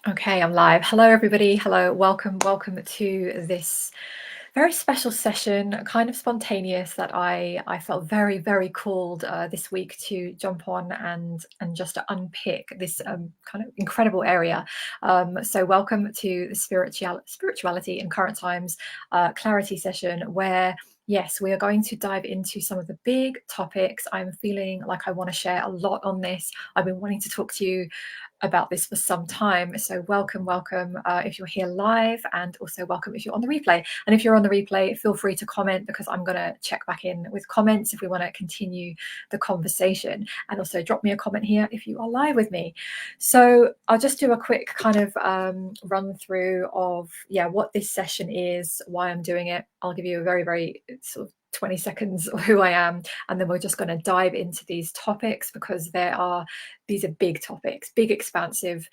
Okay, I'm live. Hello, everybody. Hello, welcome to this very special session, kind of spontaneous, that I felt very called this week to jump on and just to unpick this kind of incredible area. So welcome to the spirituality in current times clarity session, where yes, we are going to dive into some of the big topics. I'm feeling like I want to share a lot on this. I've been wanting to talk to you about this for some time. So welcome if you're here live, and also welcome if you're on the replay. And if you're on the replay, feel free to comment, because I'm going to check back in with comments if we want to continue the conversation. And also drop me a comment here if you are live with me. So I'll just do a quick kind of run through of what this session is, why I'm doing it. I'll give you a very sort of 20 seconds of who I am, and then we're just going to dive into these topics, because these are big topics, big, expansive,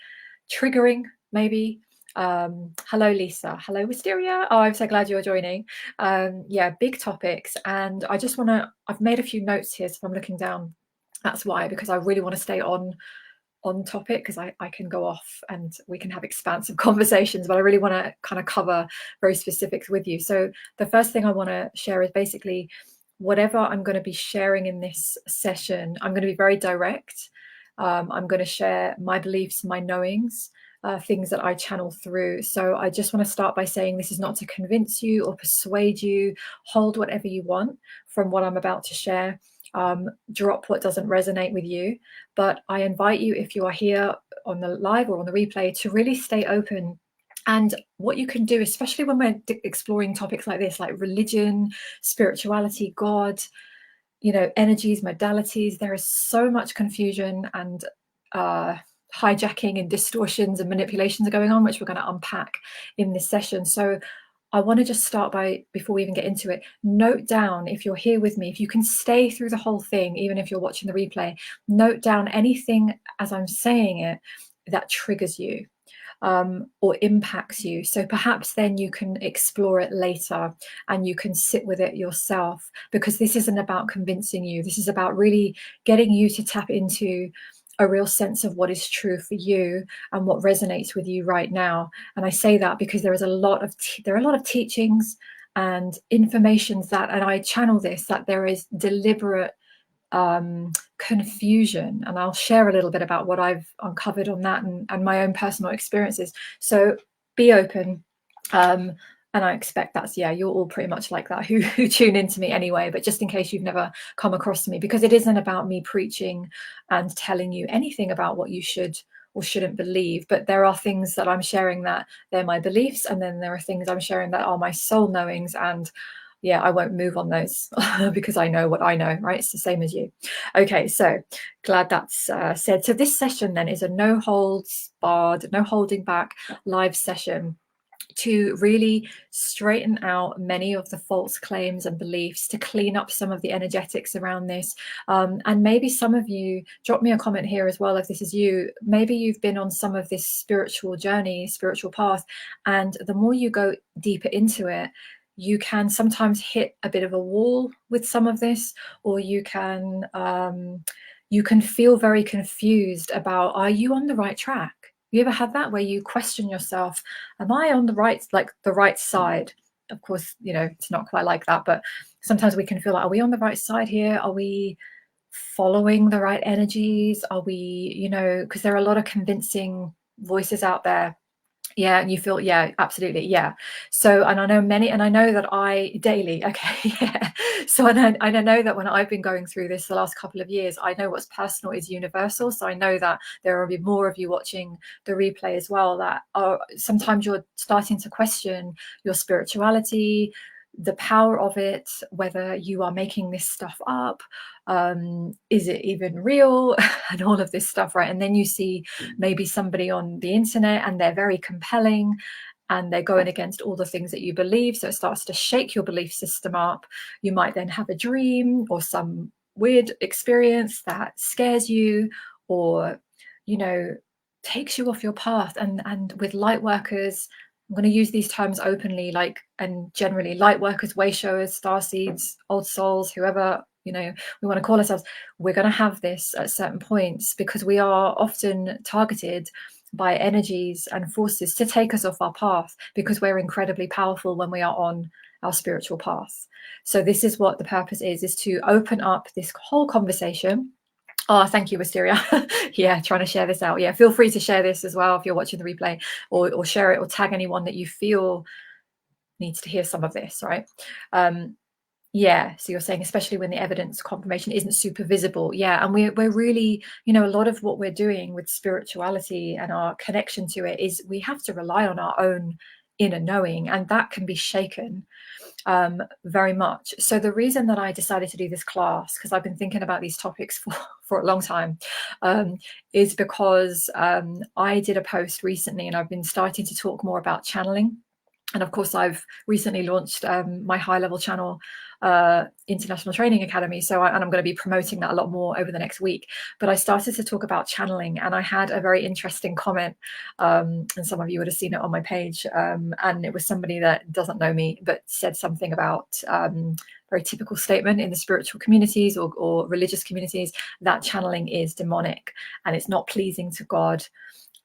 triggering maybe. Hello Lisa, hello Wisteria, oh, I'm so glad you're joining. Big topics, and I've made a few notes here, so I'm looking down, that's why, because I really want to stay on topic, because I can go off and we can have expansive conversations, but I really want to kind of cover very specifics with you. So the first thing I want to share is basically whatever I'm going to be sharing in this session, I'm going to be very direct. I'm going to share my beliefs, my knowings, things that I channel through. So I just want to start by saying this is not to convince you or persuade you. Hold whatever you want from what I'm about to share. Drop what doesn't resonate with you. But I invite you, if you are here on the live or on the replay, to really stay open. And what you can do, especially when we're exploring topics like this, like religion, spirituality, God, energies, modalities, there is so much confusion and hijacking and distortions and manipulations are going on, which we're going to unpack in this session. So I want to just start by, before we even get into it, note down, if you're here with me, if you can stay through the whole thing, even if you're watching the replay, note down anything as I'm saying it that triggers you or impacts you. So perhaps then you can explore it later and you can sit with it yourself, because this isn't about convincing you. This is about really getting you to tap into a real sense of what is true for you and what resonates with you right now. And I say that because there are a lot of teachings and information and I channel this, that there is deliberate confusion, and I'll share a little bit about what I've uncovered on that and my own personal experiences. So be open. And I expect you're all pretty much like that who tune into me anyway, but just in case you've never come across me, because it isn't about me preaching and telling you anything about what you should or shouldn't believe, but there are things that I'm sharing that they're my beliefs, and then there are things I'm sharing that are my soul knowings, and I won't move on those because I know what I know, right? It's the same as you. Okay, so glad that's said. So this session then is a no holds barred, no holding back live session to really straighten out many of the false claims and beliefs, to clean up some of the energetics around this. And maybe some of you, drop me a comment here as well if this is you. Maybe you've been on some of this spiritual journey, spiritual path, and the more you go deeper into it, you can sometimes hit a bit of a wall with some of this, or you can feel very confused about, are you on the right track? You ever had that, where you question yourself, am I on the right side? Of course, it's not quite like that, but sometimes we can feel like, are we on the right side here? Are we following the right energies? Are we, because there are a lot of convincing voices out there. Yeah, and you feel, absolutely, yeah. So, and I know many, and I know that I daily, okay, yeah. So, and I know that when I've been going through this the last couple of years, I know what's personal is universal. So I know that there will be more of you watching the replay as well, that are sometimes you're starting to question your spirituality, the power of it, whether you are making this stuff up, is it even real, and all of this stuff, right? And then you see maybe somebody on the internet and they're very compelling and they're going against all the things that you believe, so it starts to shake your belief system up. You might then have a dream or some weird experience that scares you, or takes you off your path. And with light workers, I'm going to use these terms openly, and generally, light workers, way showers, star seeds, old souls, whoever we want to call ourselves, we're going to have this at certain points, because we are often targeted by energies and forces to take us off our path, because we're incredibly powerful when we are on our spiritual path. So this is what the purpose is to open up this whole conversation. Oh, thank you, Wisteria. Yeah, trying to share this out. Yeah, feel free to share this as well if you're watching the replay, or share it, or tag anyone that you feel needs to hear some of this, right? Yeah, so you're saying especially when the evidence confirmation isn't super visible. Yeah, and we're really, a lot of what we're doing with spirituality and our connection to it is we have to rely on our own inner knowing, and that can be shaken very much. So the reason that I decided to do this class, because I've been thinking about these topics for a long time, is because I did a post recently, and I've been starting to talk more about channeling. And of course, I've recently launched my high-level channel, International Training Academy. So and I'm going to be promoting that a lot more over the next week. But I started to talk about channeling, and I had a very interesting comment, and some of you would have seen it on my page. And it was somebody that doesn't know me, but said something about very typical statement in the spiritual communities or religious communities, that channeling is demonic and it's not pleasing to God.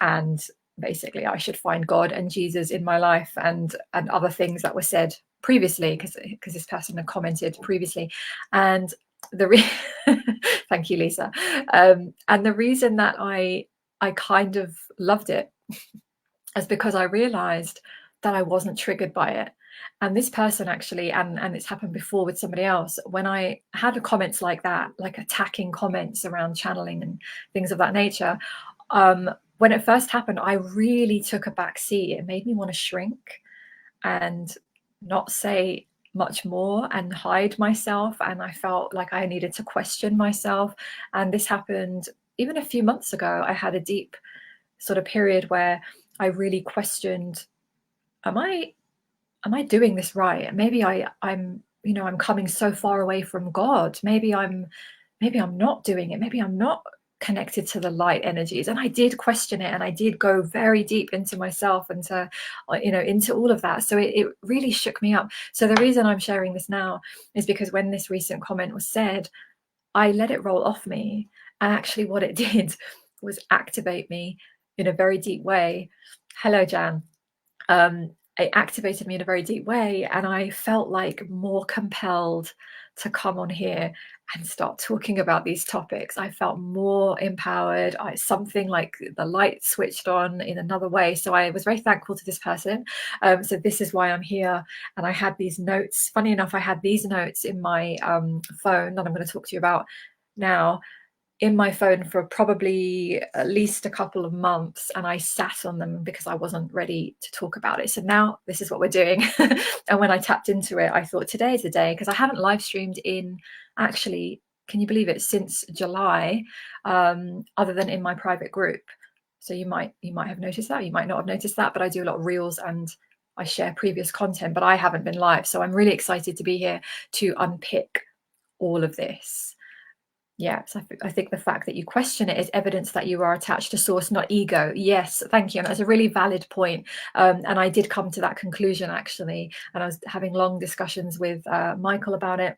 And basically I should find God and Jesus in my life, and other things that were said previously, because this person had commented previously. And thank you, Lisa. And the reason that I kind of loved it is because I realized that I wasn't triggered by it. And this person actually, and it's happened before with somebody else, when I had comments like that, like attacking comments around channeling and things of that nature, when it first happened, I really took a back seat. It made me want to shrink and not say much more and hide myself. And I felt like I needed to question myself. And this happened even a few months ago. I had a deep sort of period where I really questioned, am I doing this right? Maybe I'm coming so far away from God. Maybe I'm not doing it. Maybe I'm not connected to the light energies. And I did question it, and I did go very deep into myself and into all of that. So it really shook me up. So the reason I'm sharing this now is because when this recent comment was said, I let it roll off me. And actually what it did was activate me in a very deep way. Hello, Jan. It activated me in a very deep way, and I felt like more compelled to come on here and start talking about these topics. I felt more empowered. Something like the light switched on in another way. So I was very thankful to this person. So this is why I'm here. And I had these notes. Funny enough, I had these notes in my phone that I'm going to talk to you about now, in my phone for probably at least a couple of months, and I sat on them because I wasn't ready to talk about it. So now this is what we're doing. And when I tapped into it, I thought today is the day, because I haven't live streamed in, actually, can you believe it, since July, other than in my private group. So you might have noticed that, you might not have noticed that, but I do a lot of reels and I share previous content, but I haven't been live. So I'm really excited to be here to unpick all of this. Yeah, so I think the fact that you question it is evidence that you are attached to source, not ego. Yes, thank you. And that's a really valid point. And I did come to that conclusion, actually. And I was having long discussions with Michael about it.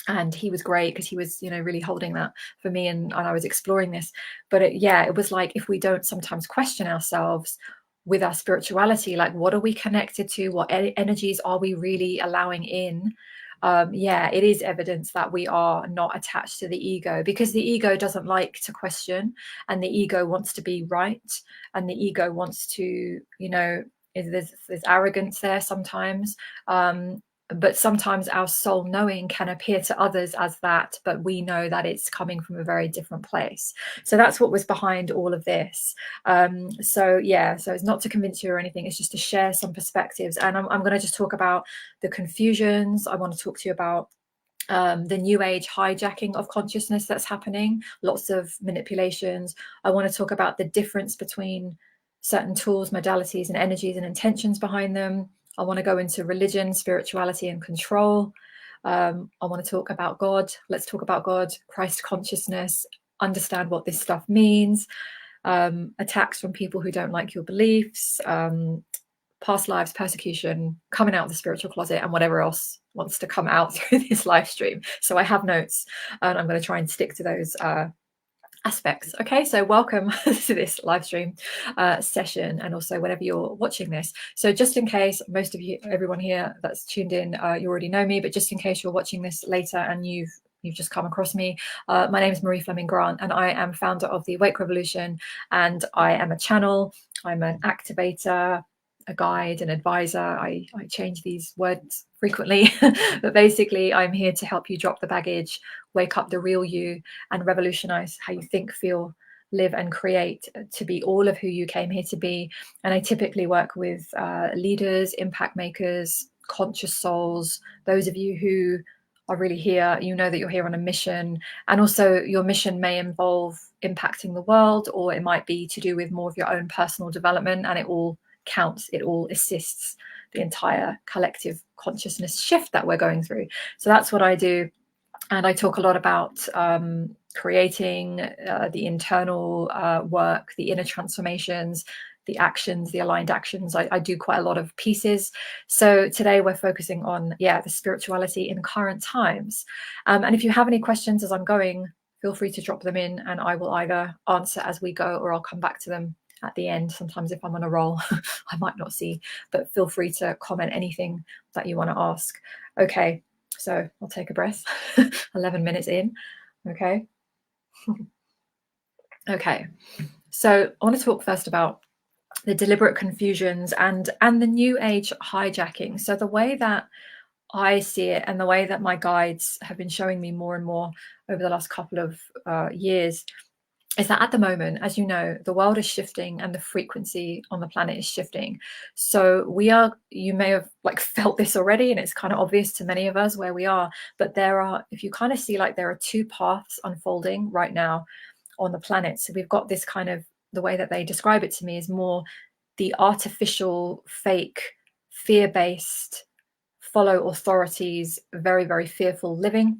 And he was great, because he was, really holding that for me. And I was exploring this. But it was like, if we don't sometimes question ourselves with our spirituality, like, what are we connected to? What energies are we really allowing in? It is evidence that we are not attached to the ego, because the ego doesn't like to question, and the ego wants to be right, and the ego wants to, there's arrogance there sometimes. But sometimes our soul knowing can appear to others as that, but we know that it's coming from a very different place. So that's what was behind all of this. So it's not to convince you or anything, it's just to share some perspectives. And I'm going to just talk about the confusions. I want to talk to you about the new age hijacking of consciousness that's happening, lots of manipulations. I want to talk about the difference between certain tools, modalities, and energies and intentions behind them. I want to go into religion, spirituality, and control. I want to talk about God. Let's talk about God, Christ consciousness, understand what this stuff means, attacks from people who don't like your beliefs, past lives, persecution, coming out of the spiritual closet, and whatever else wants to come out through this live stream. So I have notes, and I'm going to try and stick to those aspects. Okay, so welcome to this live stream session, and also whenever you're watching this. So just in case, most of you, everyone here that's tuned in, you already know me, but just in case you're watching this later and you've just come across me, my name is Marie Fleming Grant, and I am founder of the Awake Revolution, and I am a channel, I'm an activator, a guide, an advisor. I change these words frequently, but basically I'm here to help you drop the baggage, wake up the real you, and revolutionize how you think, feel, live, and create to be all of who you came here to be. And I typically work with leaders, impact makers, conscious souls, those of you who are really here, you know that you're here on a mission, and also your mission may involve impacting the world, or it might be to do with more of your own personal development, and it all counts, it all assists the entire collective consciousness shift that we're going through. So that's what I do. And I talk a lot about creating the internal work, the inner transformations, the actions, the aligned actions. I do quite a lot of pieces. So today we're focusing on, the spirituality in current times. And if you have any questions as I'm going, feel free to drop them in, and I will either answer as we go, or I'll come back to them at the end. Sometimes if I'm on a roll, I might not see, but feel free to comment anything that you want to ask. Okay, so I'll take a breath. 11 minutes in. Okay. Okay, so I want to talk first about the deliberate confusions and the new age hijacking. So the way that I see it, and the way that my guides have been showing me more and more over the last couple of years, is that at the moment, as you know, the world is shifting and the frequency on the planet is shifting. So you may have felt this already, and it's kind of obvious to many of us where we are, but if you kind of see, there are two paths unfolding right now on the planet. So we've got this kind of, the way that they describe it to me is more the artificial, fake, fear-based, follow authorities, very, very fearful living.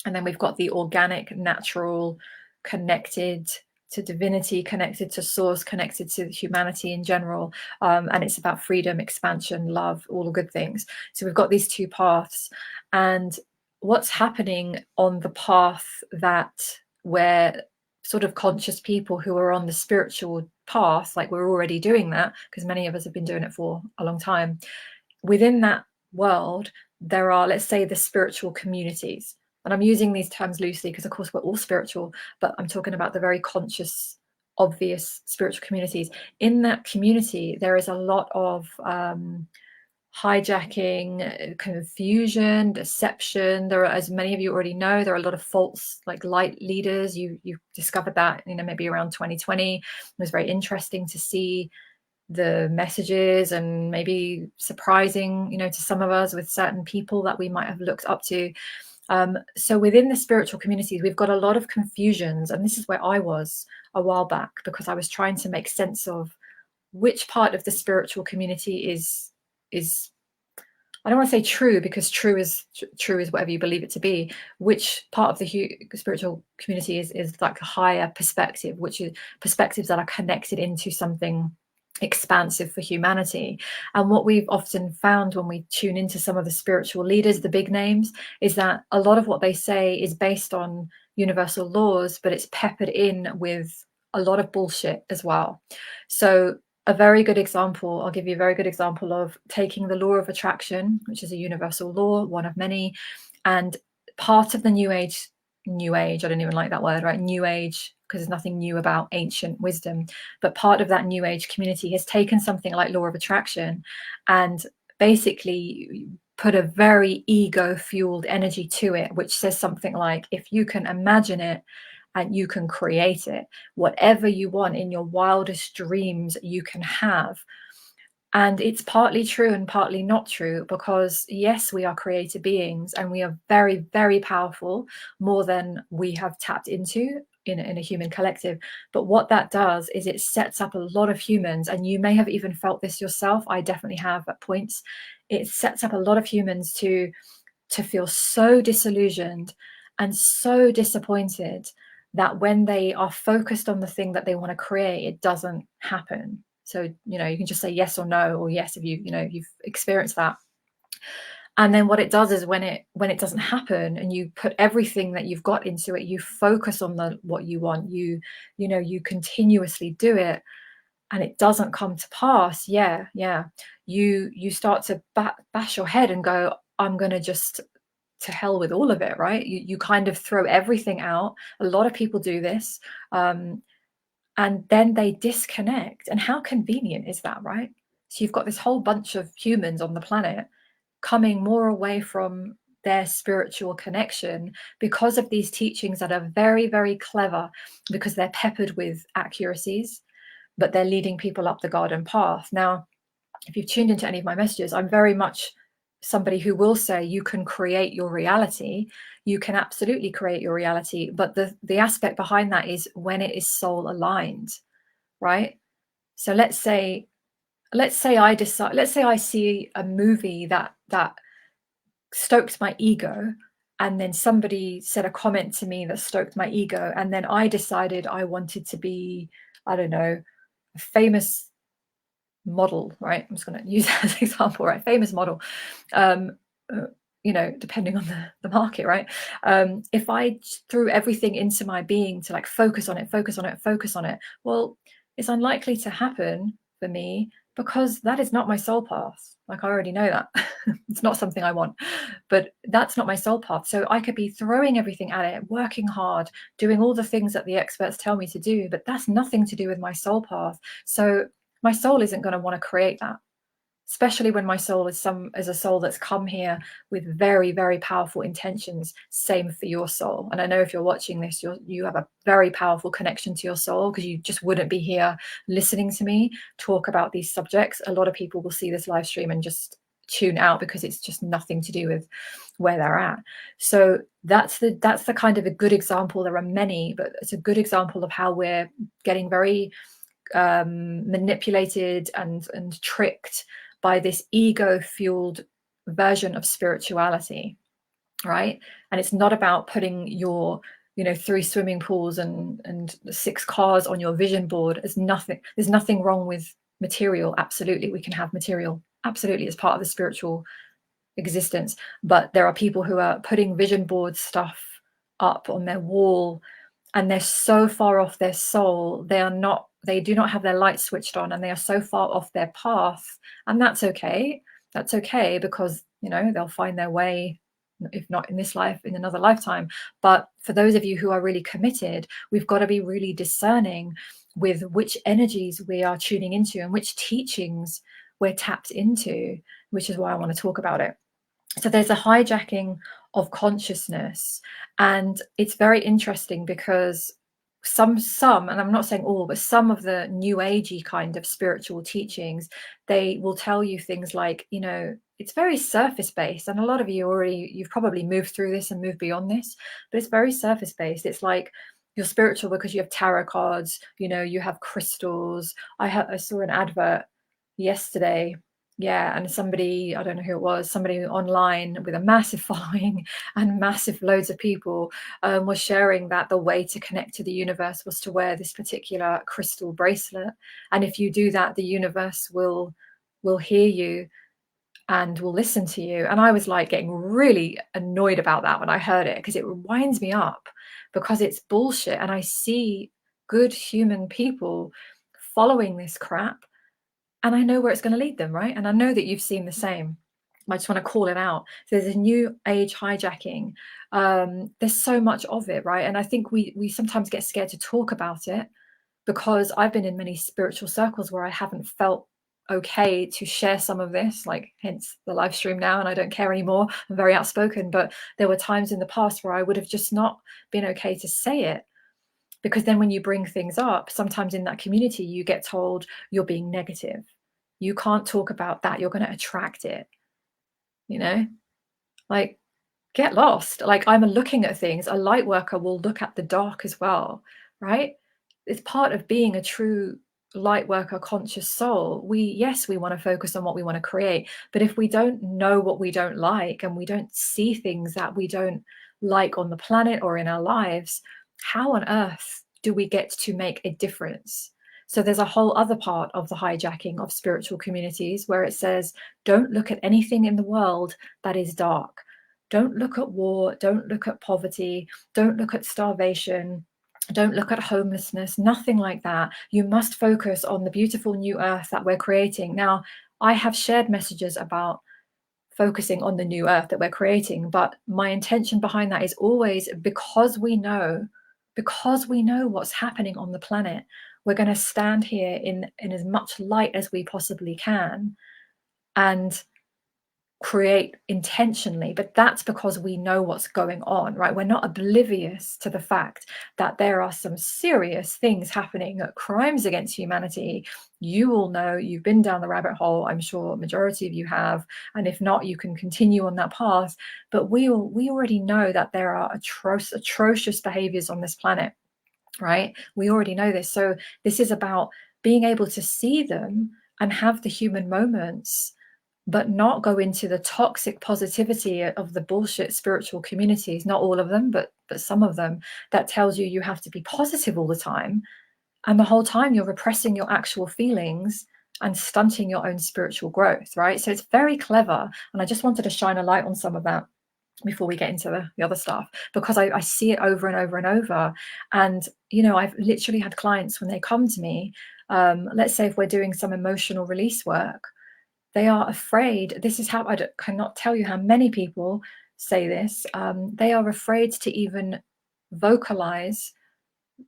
And then we've got the organic, natural, connected to divinity, connected to source, connected to humanity in general. And it's about freedom, expansion, love, all the good things. So we've got these two paths. And what's happening on the path that we're sort of conscious people who are on the spiritual path, we're already doing that, because many of us have been doing it for a long time. Within that world, there are, let's say, the spiritual communities. And I'm using these terms loosely because, of course, we're all spiritual, but I'm talking about the very conscious, obvious spiritual communities. In that community, there is a lot of hijacking, confusion, deception. There are, as many of you already know, there are a lot of false light leaders. You discovered that, maybe around 2020. It was very interesting to see the messages, and maybe surprising, to some of us, with certain people that we might have looked up to. So within the spiritual communities, we've got a lot of confusions, and this is where I was a while back, because I was trying to make sense of which part of the spiritual community is I don't want to say true, because true is whatever you believe it to be. Which part of the spiritual community is a higher perspective, which is perspectives that are connected into something expansive for humanity. And what we've often found when we tune into some of the spiritual leaders, the big names, is that a lot of what they say is based on universal laws, but it's peppered in with a lot of bullshit as well. So I'll give you a very good example of taking the law of attraction, which is a universal law, one of many, and part of the new age, I don't even like that word, right? New age, because there's nothing new about ancient wisdom, but part of that new age community has taken something like law of attraction and basically put a very ego fueled energy to it, which says something like, if you can imagine it and you can create it, whatever you want in your wildest dreams, you can have. And it's partly true and partly not true, because yes, we are creator beings and we are very, very powerful, more than we have tapped into in a human collective. But what that does is it sets up a lot of humans, and you may have even felt this yourself. I definitely have at points. It sets up a lot of humans to feel so disillusioned and so disappointed that when they are focused on the thing that they want to create, it doesn't happen. So, you can just say yes or no, or yes if you've experienced that. And then what it does is when it doesn't happen and you put everything that you've got into it, you focus on what you want, you continuously do it, and it doesn't come to pass. You start to bash your head and go, I'm going to just to hell with all of it, right? You kind of throw everything out. A lot of people do this, and then they disconnect. And how convenient is that, right? So you've got this whole bunch of humans on the planet coming more away from their spiritual connection because of these teachings that are very, very clever, because they're peppered with accuracies, but they're leading people up the garden path. Now, if you've tuned into any of my messages, I'm very much somebody who will say you can create your reality. You can absolutely create your reality, but the aspect behind that is when it is soul aligned, right? So let's say I see a movie that stoked my ego, and then somebody said a comment to me that stoked my ego, and then I decided I wanted to be, I don't know, a famous model, right? I'm just going to use that as an example, right? Famous model, depending on the market, right? If I threw everything into my being to like focus on it, well, it's unlikely to happen for me, because that is not my soul path. Like, I already know that. It's not something I want, but that's not my soul path. So I could be throwing everything at it, working hard, doing all the things that the experts tell me to do, but that's nothing to do with my soul path. So my soul isn't going to want to create that, especially when my soul is a soul that's come here with very, very powerful intentions. Same for your soul. And I know if you're watching this, you have a very powerful connection to your soul, because you just wouldn't be here listening to me talk about these subjects. A lot of people will see this live stream and just tune out because it's just nothing to do with where they're at. So that's the kind of a good example. There are many, but it's a good example of how we're getting very manipulated and tricked by this ego-fueled version of spirituality, right? And it's not about putting your 3 swimming pools and 6 cars on your vision board. There's nothing wrong with material. Absolutely, we can have material, absolutely, as part of the spiritual existence. But there are people who are putting vision board stuff up on their wall, and they're so far off their soul. They do not have their light switched on, and they are so far off their path. And that's okay. That's okay, because they'll find their way, if not in this life, in another lifetime. But for those of you who are really committed, we've got to be really discerning with which energies we are tuning into and which teachings we're tapped into, which is why I want to talk about it. So there's a hijacking of consciousness, and it's very interesting because some, and I'm not saying all, but some of the new agey kind of spiritual teachings, they will tell you things like, it's very surface based. And a lot of you've probably moved through this and moved beyond this, but it's very surface based. It's like you're spiritual because you have tarot cards, you have crystals. I saw an advert yesterday. Yeah, and somebody, I don't know who it was, somebody online with a massive following and massive loads of people was sharing that the way to connect to the universe was to wear this particular crystal bracelet. And if you do that, the universe will hear you and will listen to you. And I was like getting really annoyed about that when I heard it, because it winds me up, because it's bullshit. And I see good human people following this crap, and I know where it's going to lead them, right? And I know that you've seen the same. I just want to call it out. So there's a new age hijacking. There's so much of it, right? And I think we sometimes get scared to talk about it, because I've been in many spiritual circles where I haven't felt okay to share some of this, like hence the live stream now, and I don't care anymore. I'm very outspoken, but there were times in the past where I would have just not been okay to say it, because then when you bring things up, sometimes in that community, you get told you're being negative. You can't talk about that. You're going to attract it, like, get lost. Like, I'm looking at things. A light worker will look at the dark as well, right? It's part of being a true light worker, conscious soul. We want to focus on what we want to create. But if we don't know what we don't like, and we don't see things that we don't like on the planet or in our lives, how on earth do we get to make a difference? So there's a whole other part of the hijacking of spiritual communities where it says, don't look at anything in the world that is dark. Don't look at war. Don't look at poverty. Don't look at starvation. Don't look at homelessness, nothing like that. You must focus on the beautiful new earth that we're creating. Now, I have shared messages about focusing on the new earth that we're creating, but my intention behind that is always because we know what's happening on the planet, we're going to stand here in as much light as we possibly can and create intentionally. But that's because we know what's going on, right? We're not oblivious to the fact that there are some serious things happening, crimes against humanity. You all know, you've been down the rabbit hole, I'm sure a majority of you have, and if not, you can continue on that path. But we already know that there are atrocious behaviors on this planet, right? We already know this. So this is about being able to see them and have the human moments, but not go into the toxic positivity of the bullshit spiritual communities, not all of them, but some of them, that tells you have to be positive all the time. And the whole time you're repressing your actual feelings and stunting your own spiritual growth, right? So it's very clever. And I just wanted to shine a light on some of that before we get into the other stuff, because I see it over and over and over. And, I've literally had clients when they come to me, let's say if we're doing some emotional release work, they are afraid. This is how cannot tell you how many people say this. They are afraid to even vocalize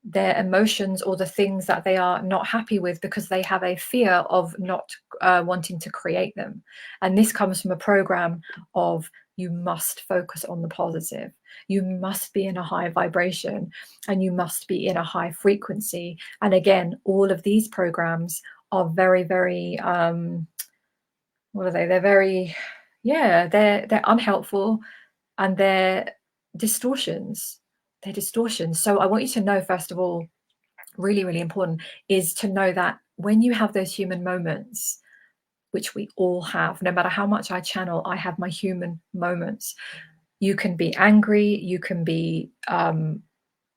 their emotions or the things that they are not happy with because they have a fear of not wanting to create them. And this comes from a program of you must focus on the positive. You must be in a high vibration and you must be in a high frequency. And again, all of these programs are very, very what are they? They're very, they're unhelpful, and they're distortions. They're distortions. So I want you to know, first of all, really, really important is to know that when you have those human moments, which we all have, no matter how much I channel, I have my human moments. You can be angry, you can be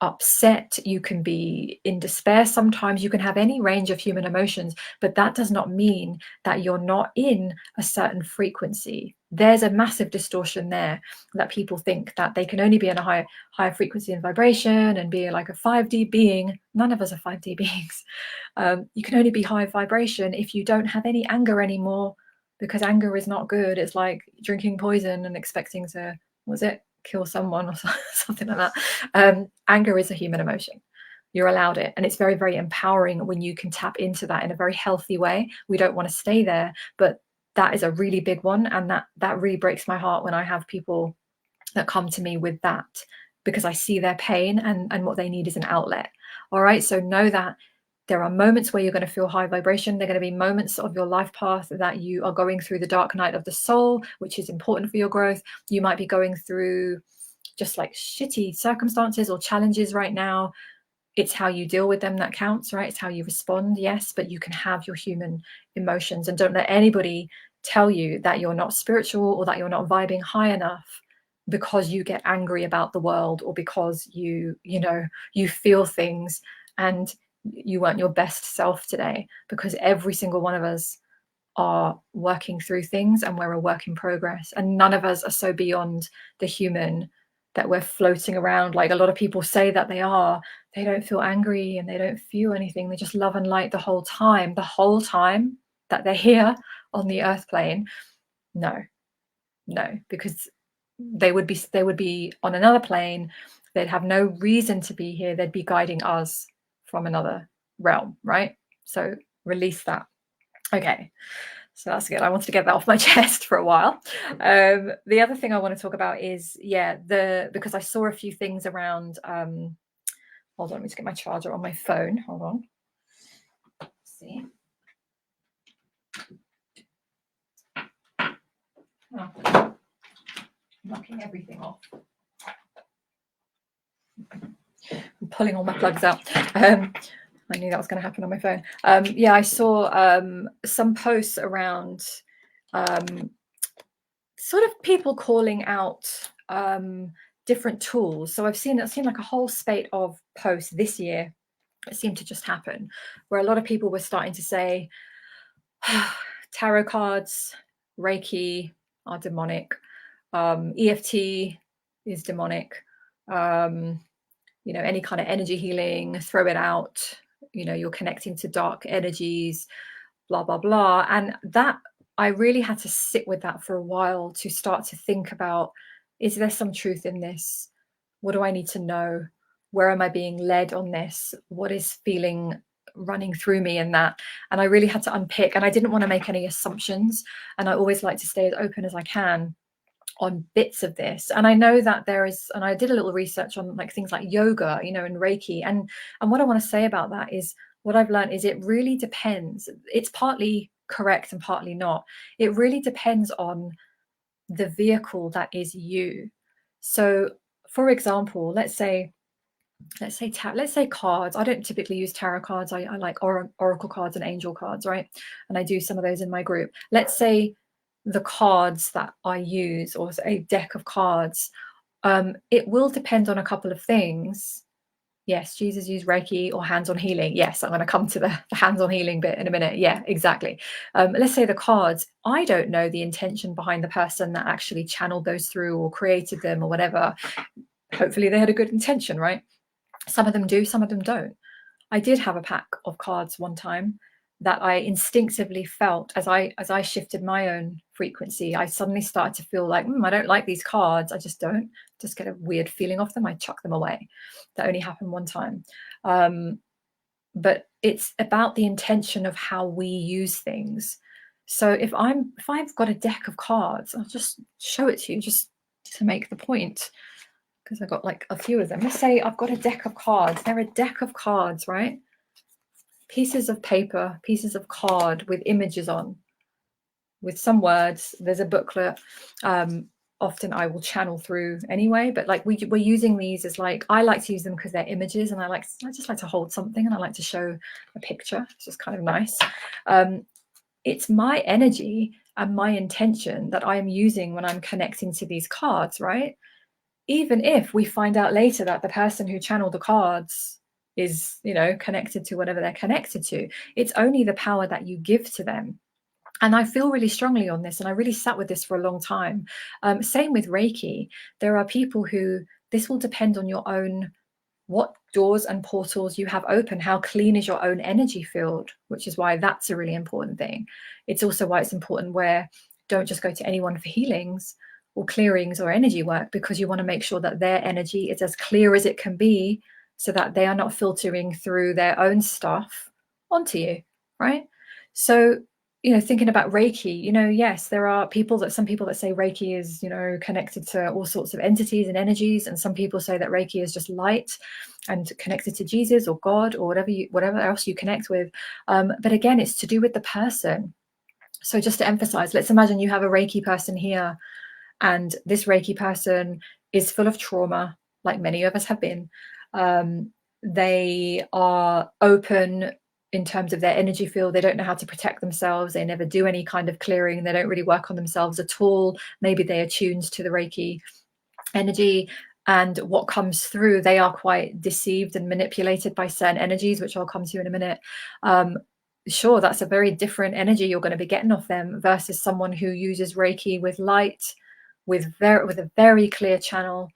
upset, you can be in despair sometimes, you can have any range of human emotions, but that does not mean that you're not in a certain frequency. There's a massive distortion there, that people think that they can only be in a higher frequency and vibration and be like a 5D being. None of us are 5D beings. You can only be high vibration if you don't have any anger anymore, because anger is not good. It's like drinking poison and expecting to, kill someone or something like that. Anger is a human emotion. You're allowed it, and it's very, very empowering when you can tap into that in a very healthy way. We don't want to stay there, but that is a really big one, and that really breaks my heart when I have people that come to me with that, because I see their pain and what they need is an outlet. All right, so know that there are moments where you're going to feel high vibration. There are going to be moments of your life path that you are going through the dark night of the soul, which is important for your growth. You might be going through just like shitty circumstances or challenges right now. It's how you deal with them that counts, right? It's how you respond, yes, but you can have your human emotions, and don't let anybody tell you that you're not spiritual or that you're not vibing high enough because you get angry about the world, or because you feel things and you weren't your best self today, because every single one of us are working through things and we're a work in progress, and none of us are so beyond the human that we're floating around like a lot of people say that they are. They don't feel angry and they don't feel anything. They just love and light the whole time that they're here on the earth plane. No, because they would be on another plane. They'd have no reason to be here. They'd be guiding us from another realm, right? So release that. Okay, so that's good. I wanted to get that off my chest for a while. The other thing I want to talk about is, because I saw a few things around, hold on, let me just get my charger on my phone. Hold on. Let's see. Oh, knocking everything off. I'm pulling all my plugs out. I knew that was going to happen on my phone. I saw some posts around sort of people calling out different tools. So I've seen like a whole spate of posts this year It seemed to just happen, where a lot of people were starting to say, tarot cards, Reiki are demonic, EFT is demonic, any kind of energy healing, throw it out, you're connecting to dark energies, blah, blah, blah. And that, I really had to sit with that for a while to start to think about, is there some truth in this? What do I need to know? Where am I being led on this? What is feeling running through me in that? And I really had to unpick, and I didn't want to make any assumptions. And I always like to stay as open as I can on bits of this. And I know that there is, and I did a little research on like things like yoga, and Reiki. And what I want to say about that is, what I've learned is it really depends. It's partly correct and partly not. It really depends on the vehicle that is you. So for example, let's say cards. I don't typically use tarot cards. I like oracle cards and angel cards, right? And I do some of those in my group. Let's say the cards that I use, or a deck of cards, it will depend on a couple of things. Yes, Jesus used Reiki or hands-on healing. Yes, I'm going to come to the hands-on healing bit in a minute. Yeah, exactly. Let's say the cards, I don't know the intention behind the person that actually channeled those through or created them or whatever. Hopefully they had a good intention, right? Some of them do, some of them don't. I did have a pack of cards one time that I instinctively felt as I shifted my own frequency. I suddenly started to feel like, I don't like these cards. I just don't. Just get a weird feeling off them. I chuck them away. That only happened one time. But it's about the intention of how we use things. So if I've got a deck of cards, I'll just show it to you just to make the point, because I've got like a few of them. Let's say I've got a deck of cards. They're a deck of cards, right? Pieces of paper, pieces of card with images on, with some words. There's a booklet. Often I will channel through anyway, but like we're using these as, like, I like to use them because they're images, and I just like to hold something, and I like to show a picture. It's just kind of nice. It's my energy and my intention that I am using when I'm connecting to these cards, right? Even if we find out later that the person who channeled the cards is, connected to whatever they're connected to, it's only the power that you give to them. And I feel really strongly on this, and I really sat with this for a long time. Same with Reiki. There are people who, this will depend on your own, what doors and portals you have open, how clean is your own energy field, which is why that's a really important thing. It's also why it's important where don't just go to anyone for healings or clearings or energy work, because you want to make sure that their energy is as clear as it can be, so that they are not filtering through their own stuff onto you, right? So, thinking about Reiki, yes, there are some people that say Reiki is, connected to all sorts of entities and energies. And some people say that Reiki is just light and connected to Jesus or God or whatever else you connect with. But again, it's to do with the person. So just to emphasize, let's imagine you have a Reiki person here, and this Reiki person is full of trauma, like many of us have been. They are open in terms of their energy field. They don't know how to protect themselves. They never do any kind of clearing. They don't really work on themselves at all. Maybe they are tuned to the Reiki energy, and what comes through, they are quite deceived and manipulated by certain energies, which I'll come to in a minute. Sure, that's a very different energy you're going to be getting off them versus someone who uses Reiki with light, with a very clear channel,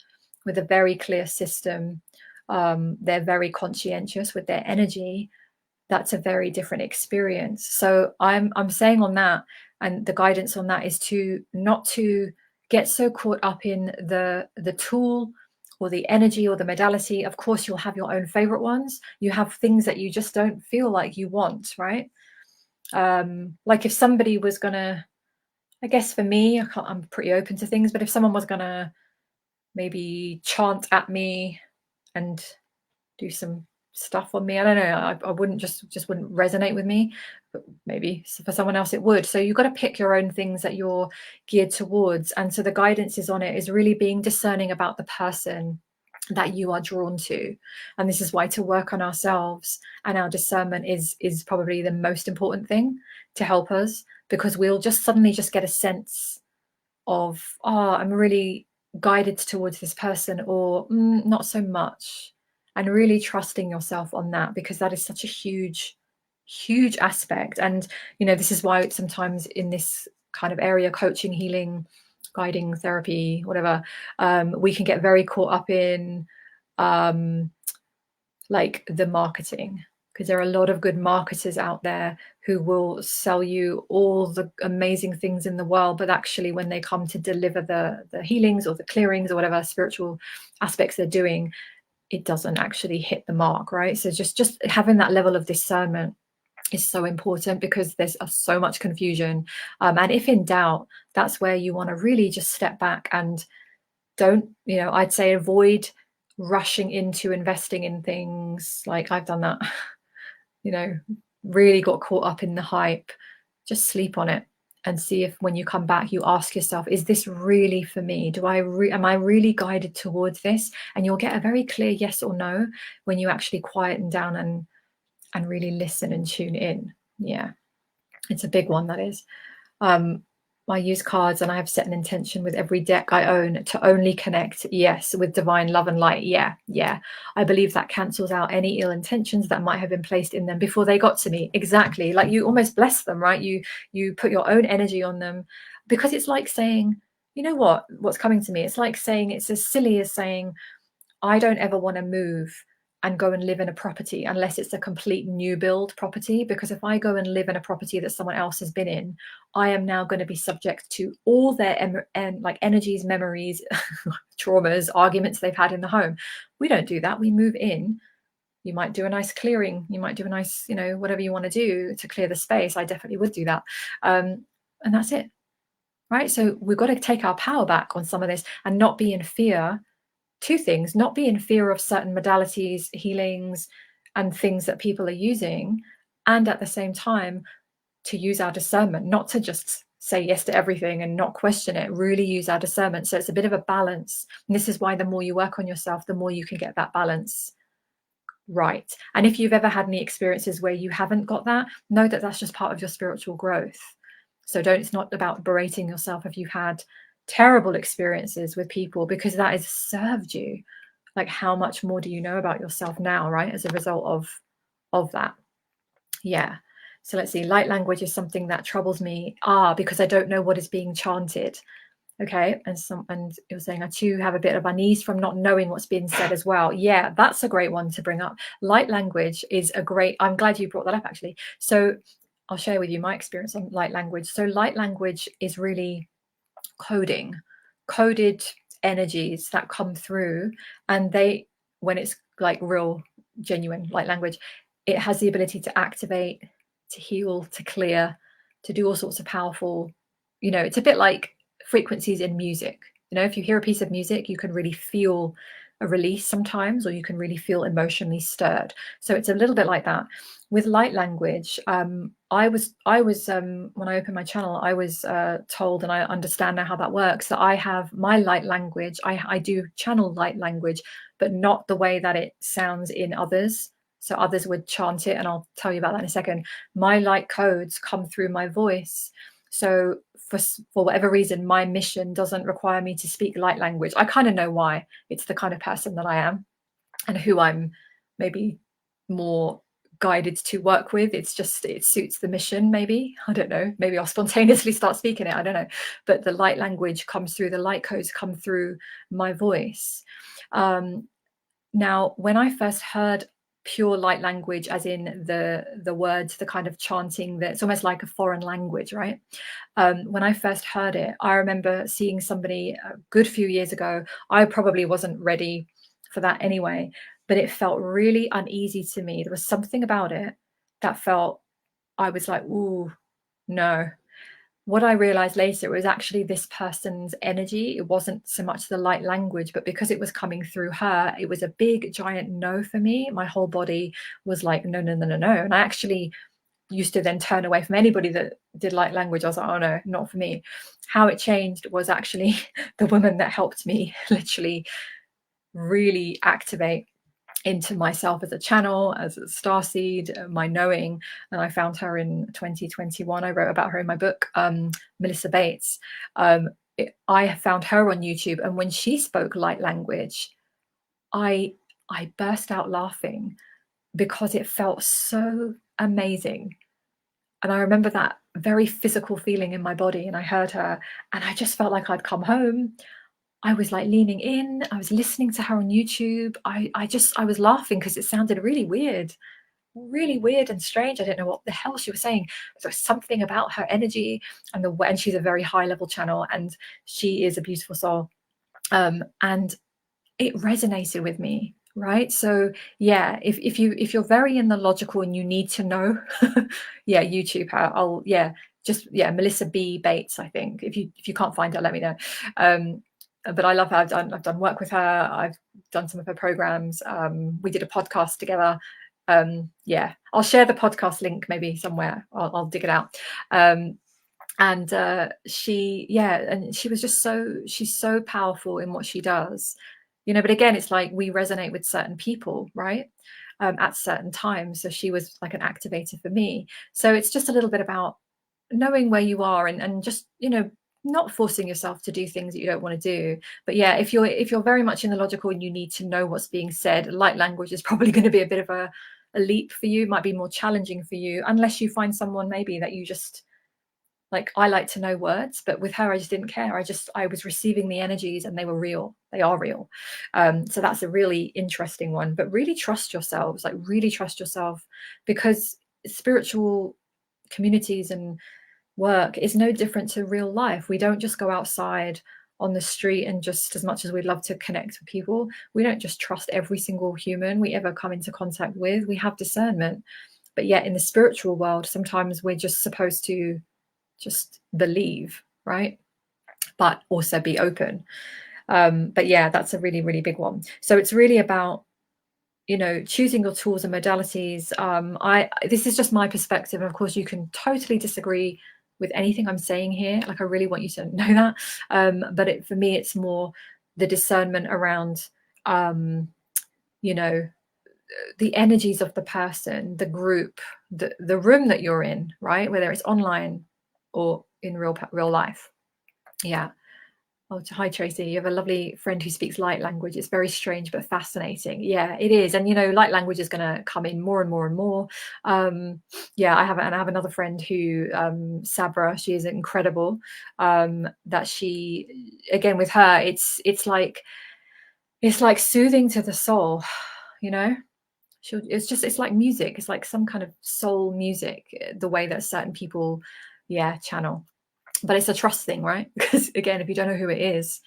with a very clear system. They're very conscientious with their energy. That's a very different experience. So I'm saying on that, and the guidance on that is to not to get so caught up in the tool or the energy or the modality. Of course, you'll have your own favorite ones. You have things that you just don't feel like you want, right? Like if somebody was gonna, I guess for me, I'm pretty open to things, but if someone was gonna maybe chant at me and do some stuff on me, I don't know, I wouldn't just wouldn't resonate with me, but maybe for someone else it would. So you've got to pick your own things that you're geared towards. And so the guidance is on it is really being discerning about the person that you are drawn to. And this is why to work on ourselves and our discernment is probably the most important thing to help us, because we'll just suddenly just get a sense of, I'm really guided towards this person, or not so much. and really trusting yourself on that, because that is such a huge aspect. And this is why sometimes in this kind of area, coaching, healing, guiding, therapy, whatever, we can get very caught up in like the marketing, because there are a lot of good marketers out there who will sell you all the amazing things in the world, but actually when they come to deliver the healings or the clearings or whatever spiritual aspects they're doing, it doesn't actually hit the mark, right? So just having that level of discernment is so important, because there's so much confusion, and if in doubt, that's where you want to really just step back and don't, I'd say avoid rushing into investing in things. Like I've done that, really got caught up in the hype. Just sleep on it and see if when you come back, you ask yourself, is this really for me? Am I really guided towards this? And you'll get a very clear yes or no when you actually quieten down and really listen and tune in. Yeah, it's a big one, that is. I use cards, and I have set an intention with every deck I own to only connect, yes, with divine love and light. Yeah. I believe that cancels out any ill intentions that might have been placed in them before they got to me. Exactly. Like you almost bless them, right? You put your own energy on them, because it's like saying, you know what's coming to me? It's like saying, it's as silly as saying, I don't ever want to move and go and live in a property unless it's a complete new build property, because if I go and live in a property that someone else has been in, I am now going to be subject to all their like energies, memories, traumas, arguments they've had in the home. We don't do that. We move in. You might do a nice clearing. You might do a nice, whatever you want to do to clear the space. I definitely would do that. And that's it. Right. So we've got to take our power back on some of this and not be in fear. Two things: not be in fear of certain modalities, healings, and things that people are using, and at the same time to use our discernment, not to just say yes to everything and not question it, really use our discernment. So it's a bit of a balance, and this is why the more you work on yourself, the more you can get that balance right. And if you've ever had any experiences where you haven't got that, know that that's just part of your spiritual growth. So it's not about berating yourself if you've had terrible experiences with people, because that has served you. Like, how much more do you know about yourself now, right, as a result of that? Yeah. So let's see. Light language is something that troubles me because I don't know what is being chanted. Okay. And you're saying I too have a bit of unease from not knowing what's being said as well. Yeah, that's a great one to bring up. Light language is I'm glad you brought that up, actually. So I'll share with you my experience on light language. So light language is really coded energies that come through, and when it's like real genuine light language, it has the ability to activate, to heal, to clear, to do all sorts of powerful, it's a bit like frequencies in music. If you hear a piece of music, you can really feel a release sometimes, or you can really feel emotionally stirred. So it's a little bit like that with light language. I was when I opened my channel, I was told, and I understand now how that works, that I have my light language. I do channel light language, but not the way that it sounds in others. So others would chant it, and I'll tell you about that in a second. My light codes come through my voice. So for whatever reason, my mission doesn't require me to speak light language. I kind of know why. It's the kind of person that I am, and who I'm maybe more guided to work with. It suits the mission, maybe. I don't know. Maybe I'll spontaneously start speaking it. I don't know. But the light language comes through, the light codes come through my voice. Now, when I first heard pure light language, as in the words, the kind of chanting, that's almost like a foreign language, right? When I first heard it, I remember seeing somebody a good few years ago. I probably wasn't ready for that anyway, but it felt really uneasy to me. There was something about it that I was like, ooh, no. What I realized later was actually this person's energy. It wasn't so much the light language, but because it was coming through her, it was a big giant no for me. My whole body was like, no. And I actually used to then turn away from anybody that did light language. I was like, oh no, not for me. How it changed was actually the woman that helped me literally really activate into myself as a channel, as a starseed, my knowing. And I found her in 2021. I wrote about her in my book, Melissa Bates. I found her on YouTube, and when she spoke light language, I I burst out laughing because it felt so amazing. And I remember that very physical feeling in my body, and I heard her, and I just felt like I'd come home. I was like leaning in, I was listening to her on YouTube. I was laughing because it sounded really weird and strange. I didn't know what the hell she was saying. There was something about her energy and she's a very high level channel, and she is a beautiful soul. And it resonated with me, right? So yeah, if you're very in the logical and you need to know, yeah, YouTube her. Melissa B Bates, I think. If you can't find her, let me know. But I love her. I've done work with her. I've done some of her programs. We did a podcast together. Yeah, I'll share the podcast link maybe somewhere. I'll dig it out. And she was just she's so powerful in what she does, but again, it's like we resonate with certain people, right? At certain times. So she was like an activator for me. So it's just a little bit about knowing where you are and just, not forcing yourself to do things that you don't want to do. But yeah, if you're very much in the logical and you need to know what's being said, light language is probably going to be a bit of a leap for you. It might be more challenging for you, unless you find someone maybe that you just like. I like to know words, but with her I just didn't care. I was receiving the energies and they were real. They are real. So that's a really interesting one. But really trust yourselves, like really trust yourself, because spiritual communities and work is no different to real life. We don't just go outside on the street and just, as much as we'd love to connect with people, we don't just trust every single human we ever come into contact with. We have discernment. But yet in the spiritual world, sometimes we're just supposed to just believe, right? But also be open. But yeah, that's a really, really big one. So it's really about, choosing your tools and modalities. This is just my perspective. Of course, you can totally disagree with anything I'm saying here. Like, I really want you to know that. But for me, it's more the discernment around, the energies of the person, the group, the room that you're in, right? Whether it's online or in real life. Yeah. Oh, hi Tracy. You have a lovely friend who speaks light language. It's very strange but fascinating. Yeah, it is. And light language is going to come in more and more and more. I have another friend who, Sabra. She is incredible. That she, again, with her, it's like soothing to the soul. It's like music. It's like some kind of soul music. The way that certain people, channel. But it's a trust thing, right? Because again, if you don't know who it is,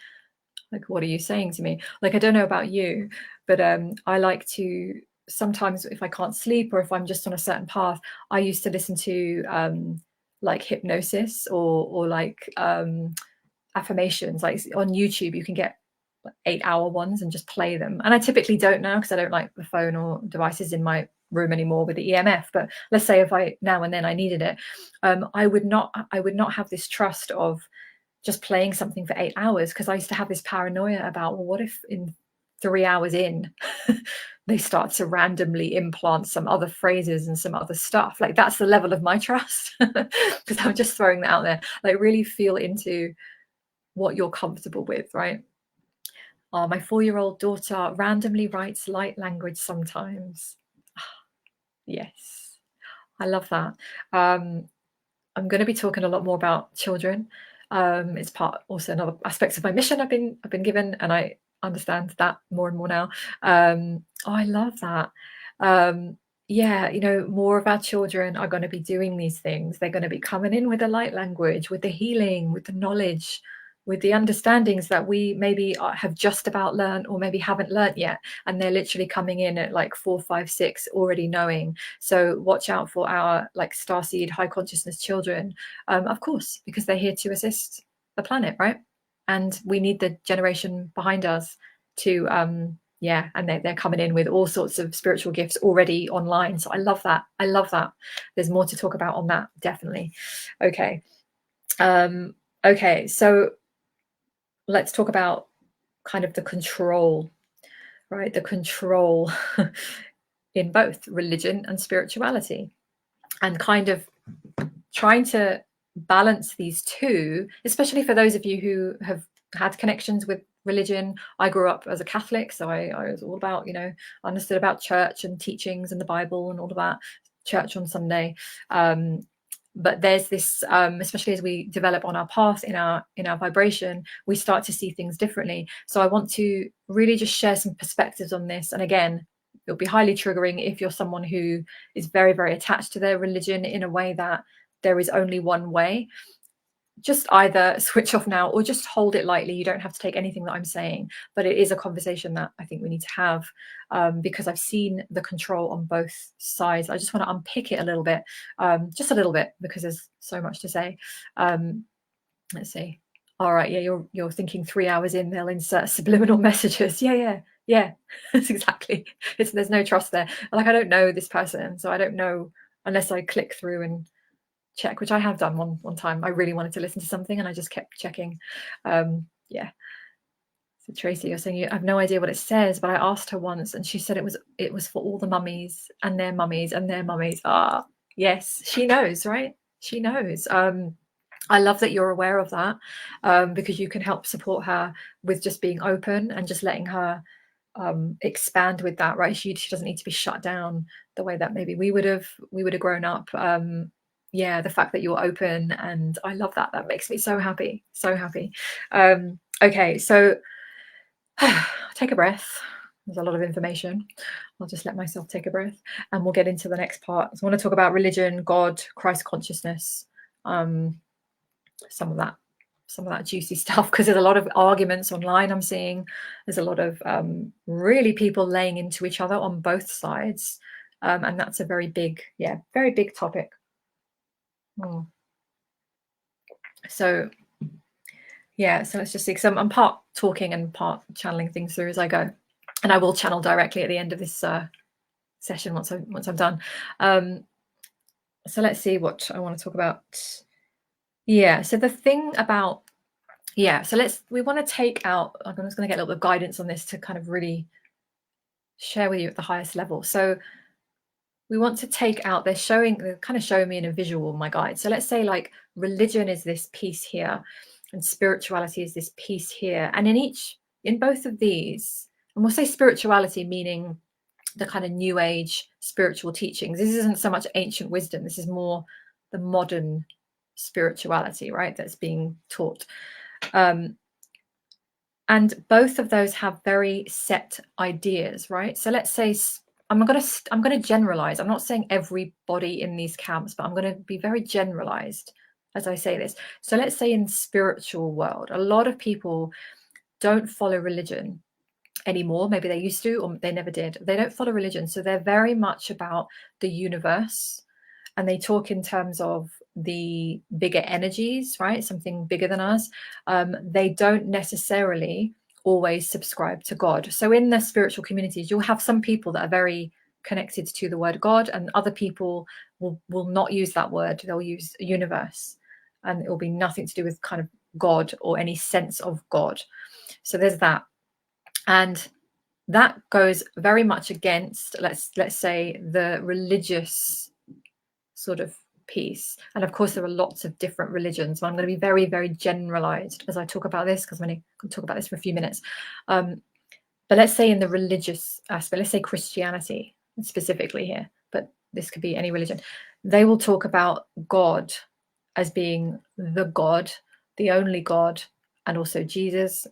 like, what are you saying to me? Like, I don't know about you, but I like to sometimes, if I can't sleep or if I'm just on a certain path, I used to listen to like hypnosis or like affirmations. Like on YouTube, you can get 8-hour ones and just play them. And I typically don't now because I don't like the phone or devices in my room anymore with the EMF. But let's say if I now and then I needed it, I would not have this trust of just playing something for 8 hours, because I used to have this paranoia about, well, what if in 3 hours in they start to randomly implant some other phrases and some other stuff. Like, that's the level of my trust. Because I'm just throwing that out there. Like, really feel into what you're comfortable with, right? My 4-year-old daughter randomly writes light language sometimes. Yes, I love that. I'm going to be talking a lot more about children. It's part also another aspect of my mission I've been given, and I understand that more and more now. I love that. More of our children are going to be doing these things. They're going to be coming in with the light language, with the healing, with the knowledge, with the understandings that we maybe have just about learned or maybe haven't learnt yet. And they're literally coming in at like 4, 5, 6 already knowing. So watch out for our like starseed high consciousness children, of course, because they're here to assist the planet, right? And we need the generation behind us to and they're coming in with all sorts of spiritual gifts already online. So I love that. There's more to talk about on that, definitely. Okay, so let's talk about kind of the control, right? The control in both religion and spirituality, and kind of trying to balance these two, especially for those of you who have had connections with religion. I grew up as a Catholic, so I was all about, understood about church and teachings and the Bible and all of that, church on Sunday. But there's this, especially as we develop on our path in our vibration, we start to see things differently. So I want to really just share some perspectives on this. And again, it'll be highly triggering if you're someone who is very, very attached to their religion in a way that there is only one way. Just either switch off now or just hold it lightly. You don't have to take anything that I'm saying, but it is a conversation that I think we need to have, because I've seen the control on both sides. I just want to unpick it a little bit, just a little bit, because there's so much to say. Let's see. All right, yeah, you're thinking 3 hours in, they'll insert subliminal messages. Yeah. That's exactly. There's no trust there. Like, I don't know this person, so I don't know unless I click through and check, which I have done one time. I really wanted to listen to something and I just kept checking. Yeah. So Tracy, you're saying you have no idea what it says, but I asked her once and she said it was for all the mummies and their mummies and their mummies. Yes, she knows, right? She knows. I love that you're aware of that, because you can help support her with just being open and just letting her expand with that, right? She doesn't need to be shut down the way that maybe we would have grown up. Yeah, the fact that you're open, and I love that. That makes me so happy, so happy. Okay, so take a breath. There's a lot of information. I'll just let myself take a breath and we'll get into the next part. So I want to talk about religion, God, Christ consciousness, some of that juicy stuff, because there's a lot of arguments online I'm seeing. There's a lot of really people laying into each other on both sides, and that's a very big topic. So let's just see, because I'm part talking and part channeling things through as I go, and I will channel directly at the end of this session once I'm done. So let's see what I want to talk about. So the thing about we want to take out, I'm just going to get a little bit of guidance on this to kind of really share with you at the highest level. So we want to take out, they're kind of showing me in a visual, my guide. So let's say like religion is this piece here and spirituality is this piece here. And in both of these, and we'll say spirituality meaning the kind of new age spiritual teachings. This isn't so much ancient wisdom. This is more the modern spirituality, right? That's being taught. And both of those have very set ideas, right? So let's say I'm going to generalize. I'm not saying everybody in these camps, but I'm going to be very generalized as I say this. So let's say in the spiritual world, a lot of people don't follow religion anymore. Maybe they used to, or they never did. They don't follow religion. So they're very much about the universe, and they talk in terms of the bigger energies, right? Something bigger than us. They don't necessarily always subscribe to God. So in the spiritual communities, you'll have some people that are very connected to the word God, and other people will not use that word. They'll use universe, and it will be nothing to do with kind of God or any sense of God. So there's that. And that goes very much against, let's say, the religious sort of piece. And of course, there are lots of different religions. But I'm going to be very, very generalized as I talk about this, because I'm going to talk about this for a few minutes. But let's say in the religious aspect, let's say Christianity specifically here, but this could be any religion. They will talk about God as being the God, the only God, and also Jesus.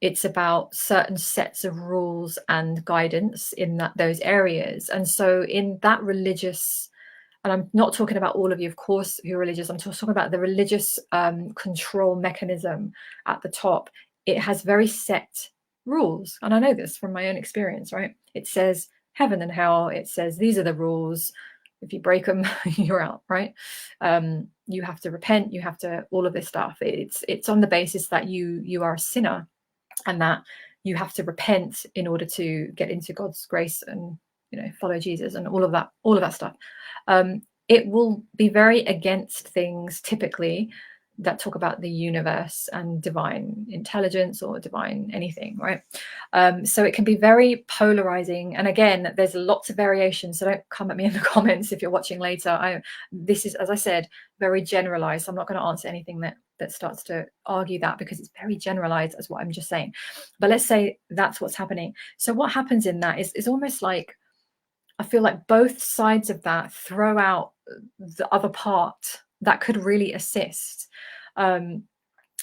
It's about certain sets of rules and guidance in those areas. And so in that religious, and I'm not talking about all of you, of course, who are religious, I'm talking about the religious control mechanism at the top. It has very set rules. And I know this from my own experience, right? It says heaven and hell. It says these are the rules. If you break them, you're out, right? You have to repent. You have to, all of this stuff. It's on the basis that you are a sinner, and that you have to repent in order to get into God's grace and, follow Jesus and all of that stuff. It will be very against things typically that talk about the universe and divine intelligence or divine anything, right? So it can be very polarizing. And again, there's lots of variations. So don't come at me in the comments if you're watching later. This is, as I said, very generalized. So I'm not going to answer anything that starts to argue that, because it's very generalized as what I'm just saying. But let's say that's what's happening. So what happens in that is almost like, I feel like both sides of that throw out the other part that could really assist.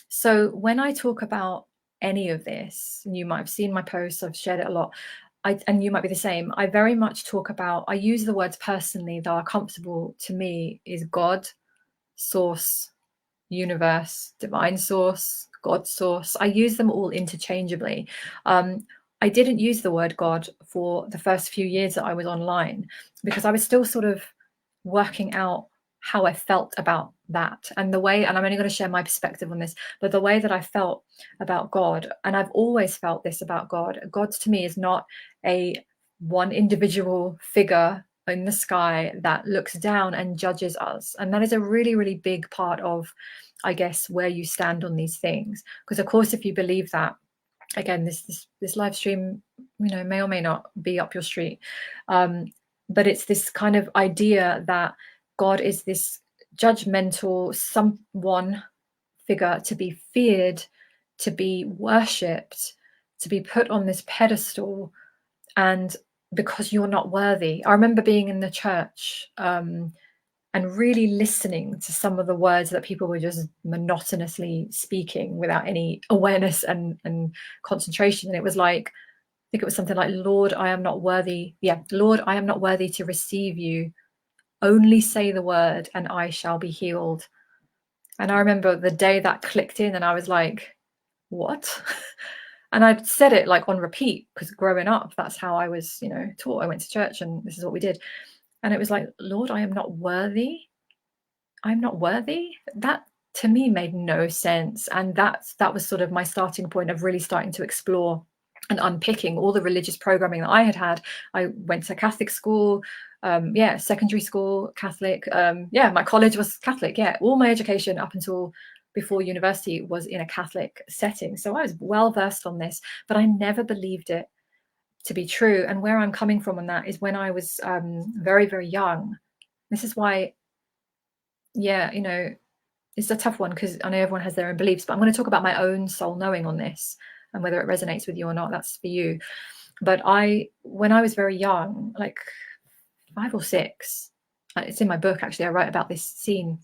So when I talk about any of this, and you might have seen my posts, I've shared it a lot, and you might be the same, I very much talk about, I use the words personally that are comfortable to me, is God, source, universe, divine source, God source. I use them all interchangeably. I didn't use the word God for the first few years that I was online, because I was still sort of working out how I felt about that, and the way, and I'm only going to share my perspective on this, but the way that I felt about God, and I've always felt this about God. God to me is not a one individual figure in the sky that looks down and judges us. And that is a really, really big part of, I guess, where you stand on these things. Because of course, if you believe that, again, this live stream, may or may not be up your street, but it's this kind of idea that God is this judgmental someone figure to be feared, to be worshipped, to be put on this pedestal, and because you're not worthy. I remember being in the church and really listening to some of the words that people were just monotonously speaking without any awareness and concentration. And it was like, I think it was something like, Lord, I am not worthy. Yeah, Lord, I am not worthy to receive you. Only say the word and I shall be healed. And I remember the day that clicked in and I was like, what? And I'd said it like on repeat, because growing up, that's how I was, taught. I went to church and this is what we did. And it was like, Lord, I am not worthy. I'm not worthy. That to me made no sense. And that was sort of my starting point of really starting to explore and unpicking all the religious programming that I had had. I went to Catholic school, secondary school, Catholic. My college was Catholic. Yeah, all my education up until before university was in a Catholic setting. So I was well versed on this, but I never believed it to be true. And where I'm coming from on that is when I was very, very young. This is why, it's a tough one, because I know everyone has their own beliefs, but I'm going to talk about my own soul knowing on this, and whether it resonates with you or not, that's for you. But when I was very young, like 5 or 6, it's in my book actually, I write about this scene.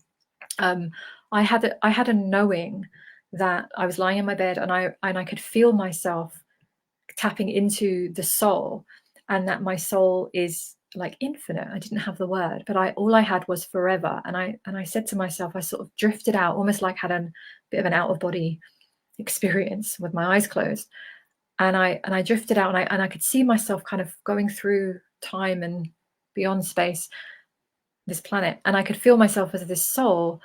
I had a knowing that I was lying in my bed and I could feel myself tapping into the soul, and that my soul is like infinite. I didn't have the word, but all I had was forever. And I said to myself, I sort of drifted out, almost like had a bit of an out of body experience with my eyes closed. And I drifted out, and I could see myself kind of going through time and beyond space, this planet, and I could feel myself as this soul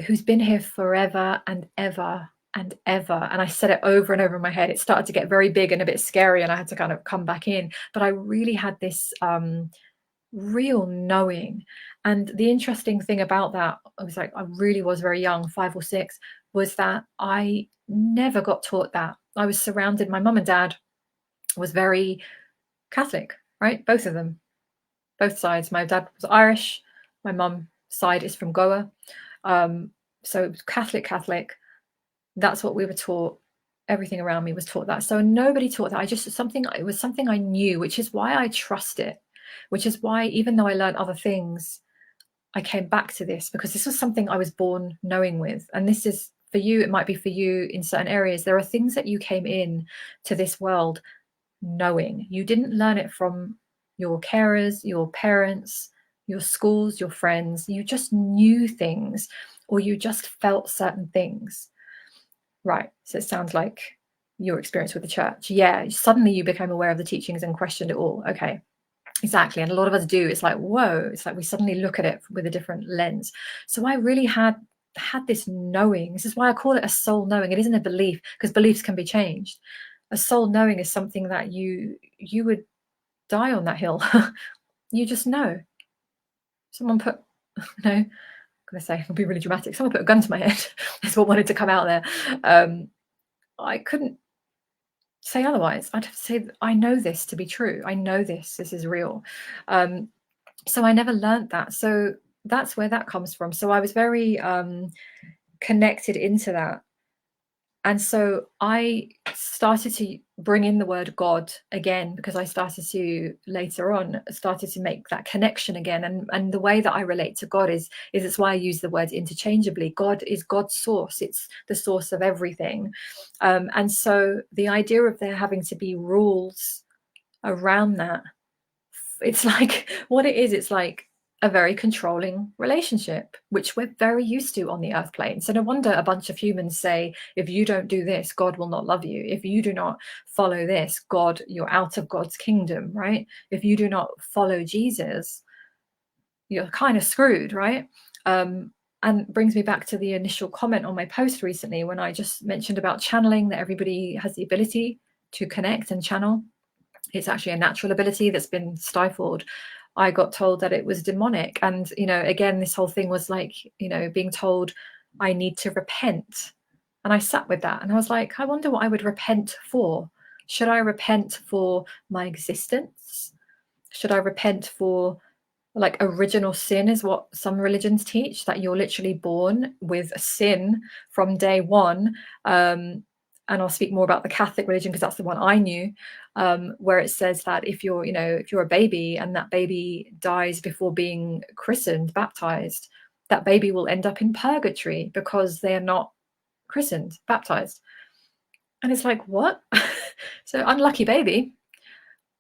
who's been here forever and ever and ever. And I said it over and over in my head. It started to get very big and a bit scary, and I had to kind of come back in. But I really had this real knowing. And the interesting thing about that, I was like, I really was very young, 5 or 6, was that I never got taught that. I was surrounded, my mum and dad was very Catholic, right? Both of them, both sides. My dad was Irish, my mum side is from Goa. So it was Catholic. That's what we were taught. Everything around me was taught that. So nobody taught that. It was something I knew, which is why I trust it, which is why, even though I learned other things, I came back to this, because this was something I was born knowing with. And this is for you, it might be for you in certain areas. There are things that you came in to this world knowing. You didn't learn it from your carers, your parents, your schools, your friends. You just knew things, or you just felt certain things. Right. So it sounds like your experience with the church. Yeah. Suddenly you became aware of the teachings and questioned it all. Okay. Exactly. And a lot of us do. It's like, whoa, it's like we suddenly look at it with a different lens. So I really had this knowing. This is why I call it a soul knowing. It isn't a belief, because beliefs can be changed. A soul knowing is something that you would die on that hill. You just know. Someone put, going to say, I'll be really dramatic. Someone put a gun to my head. That's what wanted to come out there. I couldn't say otherwise. I'd have to say, I know this to be true. I know this is real. So I never learned that. So that's where that comes from. So I was very connected into that. And so I started to bring in the word God again, because I started to later on started to make that connection again. And the way that I relate to God is it's why I use the word interchangeably. God is God's source. It's the source of everything. And so the idea of there having to be rules around that, it's like what it is. It's like a very controlling relationship, which we're very used to on the earth plane. So no wonder a bunch of humans say, if you don't do this, God will not love you. If you do not follow this, God, you're out of God's kingdom, right? If you do not follow Jesus, you're kind of screwed, right? And brings me back to the initial comment on my post recently when I just mentioned about channeling, that everybody has the ability to connect and channel. It's actually a natural ability that's been stifled. I got told that it was demonic. And, again, this whole thing was like, being told I need to repent. And I sat with that and I was like, I wonder what I would repent for. Should I repent for my existence? Should I repent for like original sin, is what some religions teach, that you're literally born with a sin from day one. And I'll speak more about the Catholic religion because that's the one I knew, where it says that if you're a baby and that baby dies before being christened, baptized, that baby will end up in purgatory because they are not christened, baptized. And it's like, what? So unlucky baby,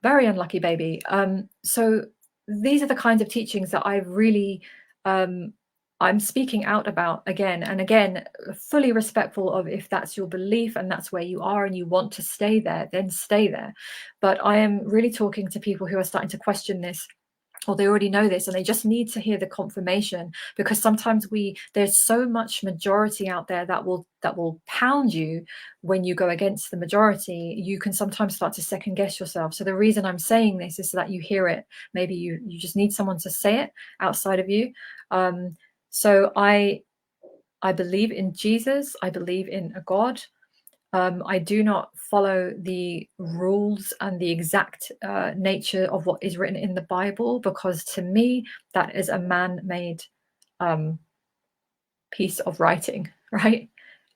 very unlucky baby. So these are the kinds of teachings that I've really I'm speaking out about again and again, fully respectful of if that's your belief and that's where you are and you want to stay there, then stay there. But I am really talking to people who are starting to question this, or they already know this and they just need to hear the confirmation, because sometimes there's so much majority out there that will pound you. When you go against the majority, you can sometimes start to second guess yourself. So the reason I'm saying this is so that you hear it. Maybe you just need someone to say it outside of you. So I believe in Jesus. I believe in a God. I do not follow the rules and the exact nature of what is written in the Bible, because to me, that is a man-made piece of writing, right?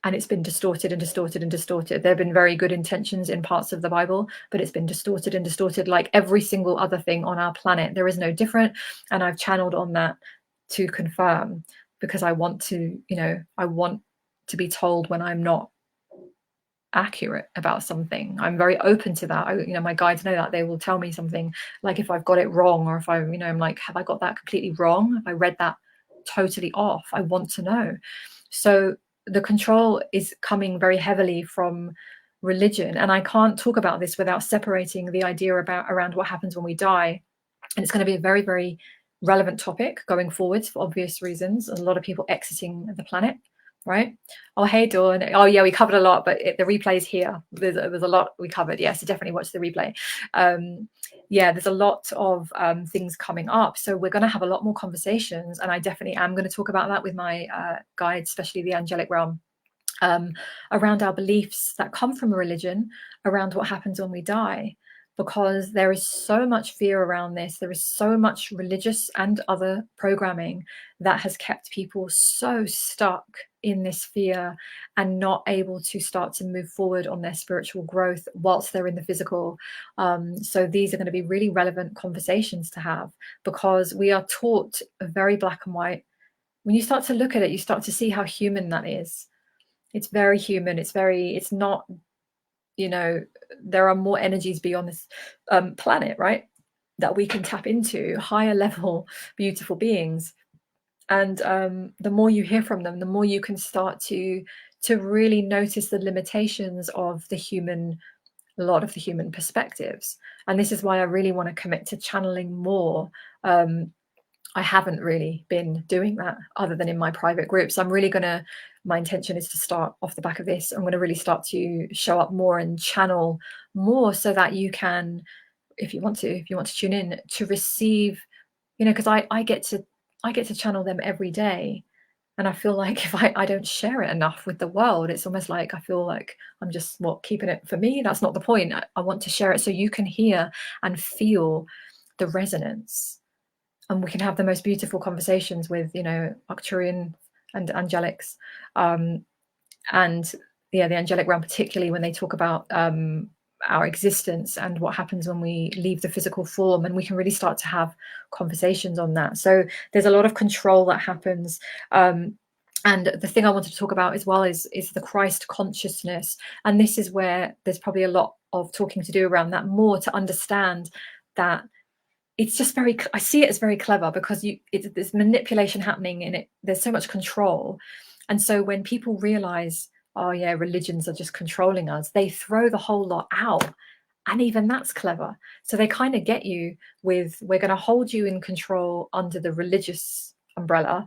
And it's been distorted and distorted and distorted. There have been very good intentions in parts of the Bible, but it's been distorted and distorted like every single other thing on our planet. There is no different. And I've channeled on that to confirm, because I want to be told when I'm not accurate about something. I'm very open to that. My guides know that. They will tell me something, like if I've got it wrong, or if I'm like, have I got that completely wrong? Have I read that totally off? I want to know. So the control is coming very heavily from religion, and I can't talk about this without separating the idea around what happens when we die. And it's going to be a very, very relevant topic going forwards for obvious reasons. A lot of people exiting the planet, right? Oh, hey, Dawn. Oh, yeah, we covered a lot, but the replay is here. There's a lot we covered. Yeah, so definitely watch the replay. Yeah, there's a lot of things coming up. So we're going to have a lot more conversations. And I definitely am going to talk about that with my guides, especially the Angelic Realm, around our beliefs that come from religion, around what happens when we die. Because there is so much fear around this. There is so much religious and other programming that has kept people so stuck in this fear and not able to start to move forward on their spiritual growth whilst they're in the physical. So these are going to be really relevant conversations to have, because we are taught very black and white. When you start to look at it, you start to see how human that is. It's very human. It's not, there are more energies beyond this planet, right, that we can tap into, higher level, beautiful beings. And the more you hear from them, the more you can start to really notice the limitations of a lot of the human perspectives. And this is why I really want to commit to channeling more. I haven't really been doing that other than in my private groups. My intention is to start off the back of this. I'm going to really start to show up more and channel more, so that you can, if you want to tune in to receive, because I get to channel them every day. And I feel like if I don't share it enough with the world, it's almost like I feel like I'm just keeping it for me. That's not the point. I want to share it so you can hear and feel the resonance, and we can have the most beautiful conversations with, Arcturian and angelics, and yeah, the angelic realm, particularly when they talk about our existence and what happens when we leave the physical form, and we can really start to have conversations on that. So there's a lot of control that happens. And the thing I wanted to talk about as well is the Christ consciousness, and this is where there's probably a lot of talking to do around that, more to understand that it's just I see it as very clever, because there's manipulation happening in it. There's so much control. And so when people realize, oh yeah, religions are just controlling us, they throw the whole lot out. And even that's clever. So they kind of get you with, we're going to hold you in control under the religious umbrella,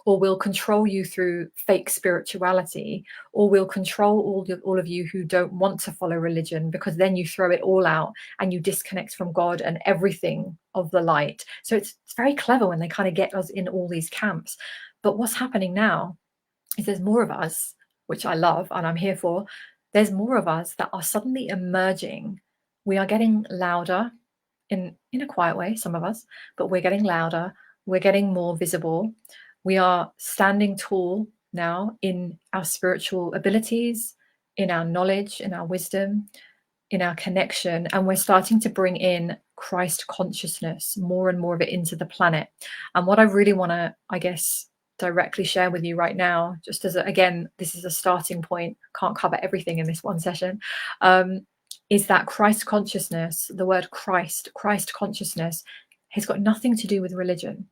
or we'll control you through fake spirituality, or we'll control all of you who don't want to follow religion, because then you throw it all out and you disconnect from God and everything of the light. So it's very clever when they kind of get us in all these camps. But what's happening now is there's more of us, which I love and I'm here for. There's more of us that are suddenly emerging. We are getting louder in a quiet way, some of us, but we're getting louder. We're getting more visible. We are standing tall now in our spiritual abilities, in our knowledge, in our wisdom, in our connection, and we're starting to bring in Christ consciousness, more and more of it, into the planet. And what I really want to, I guess, directly share with you right now, just as again, this is a starting point, can't cover everything in this one session, is that Christ consciousness, the word Christ consciousness, has got nothing to do with religion.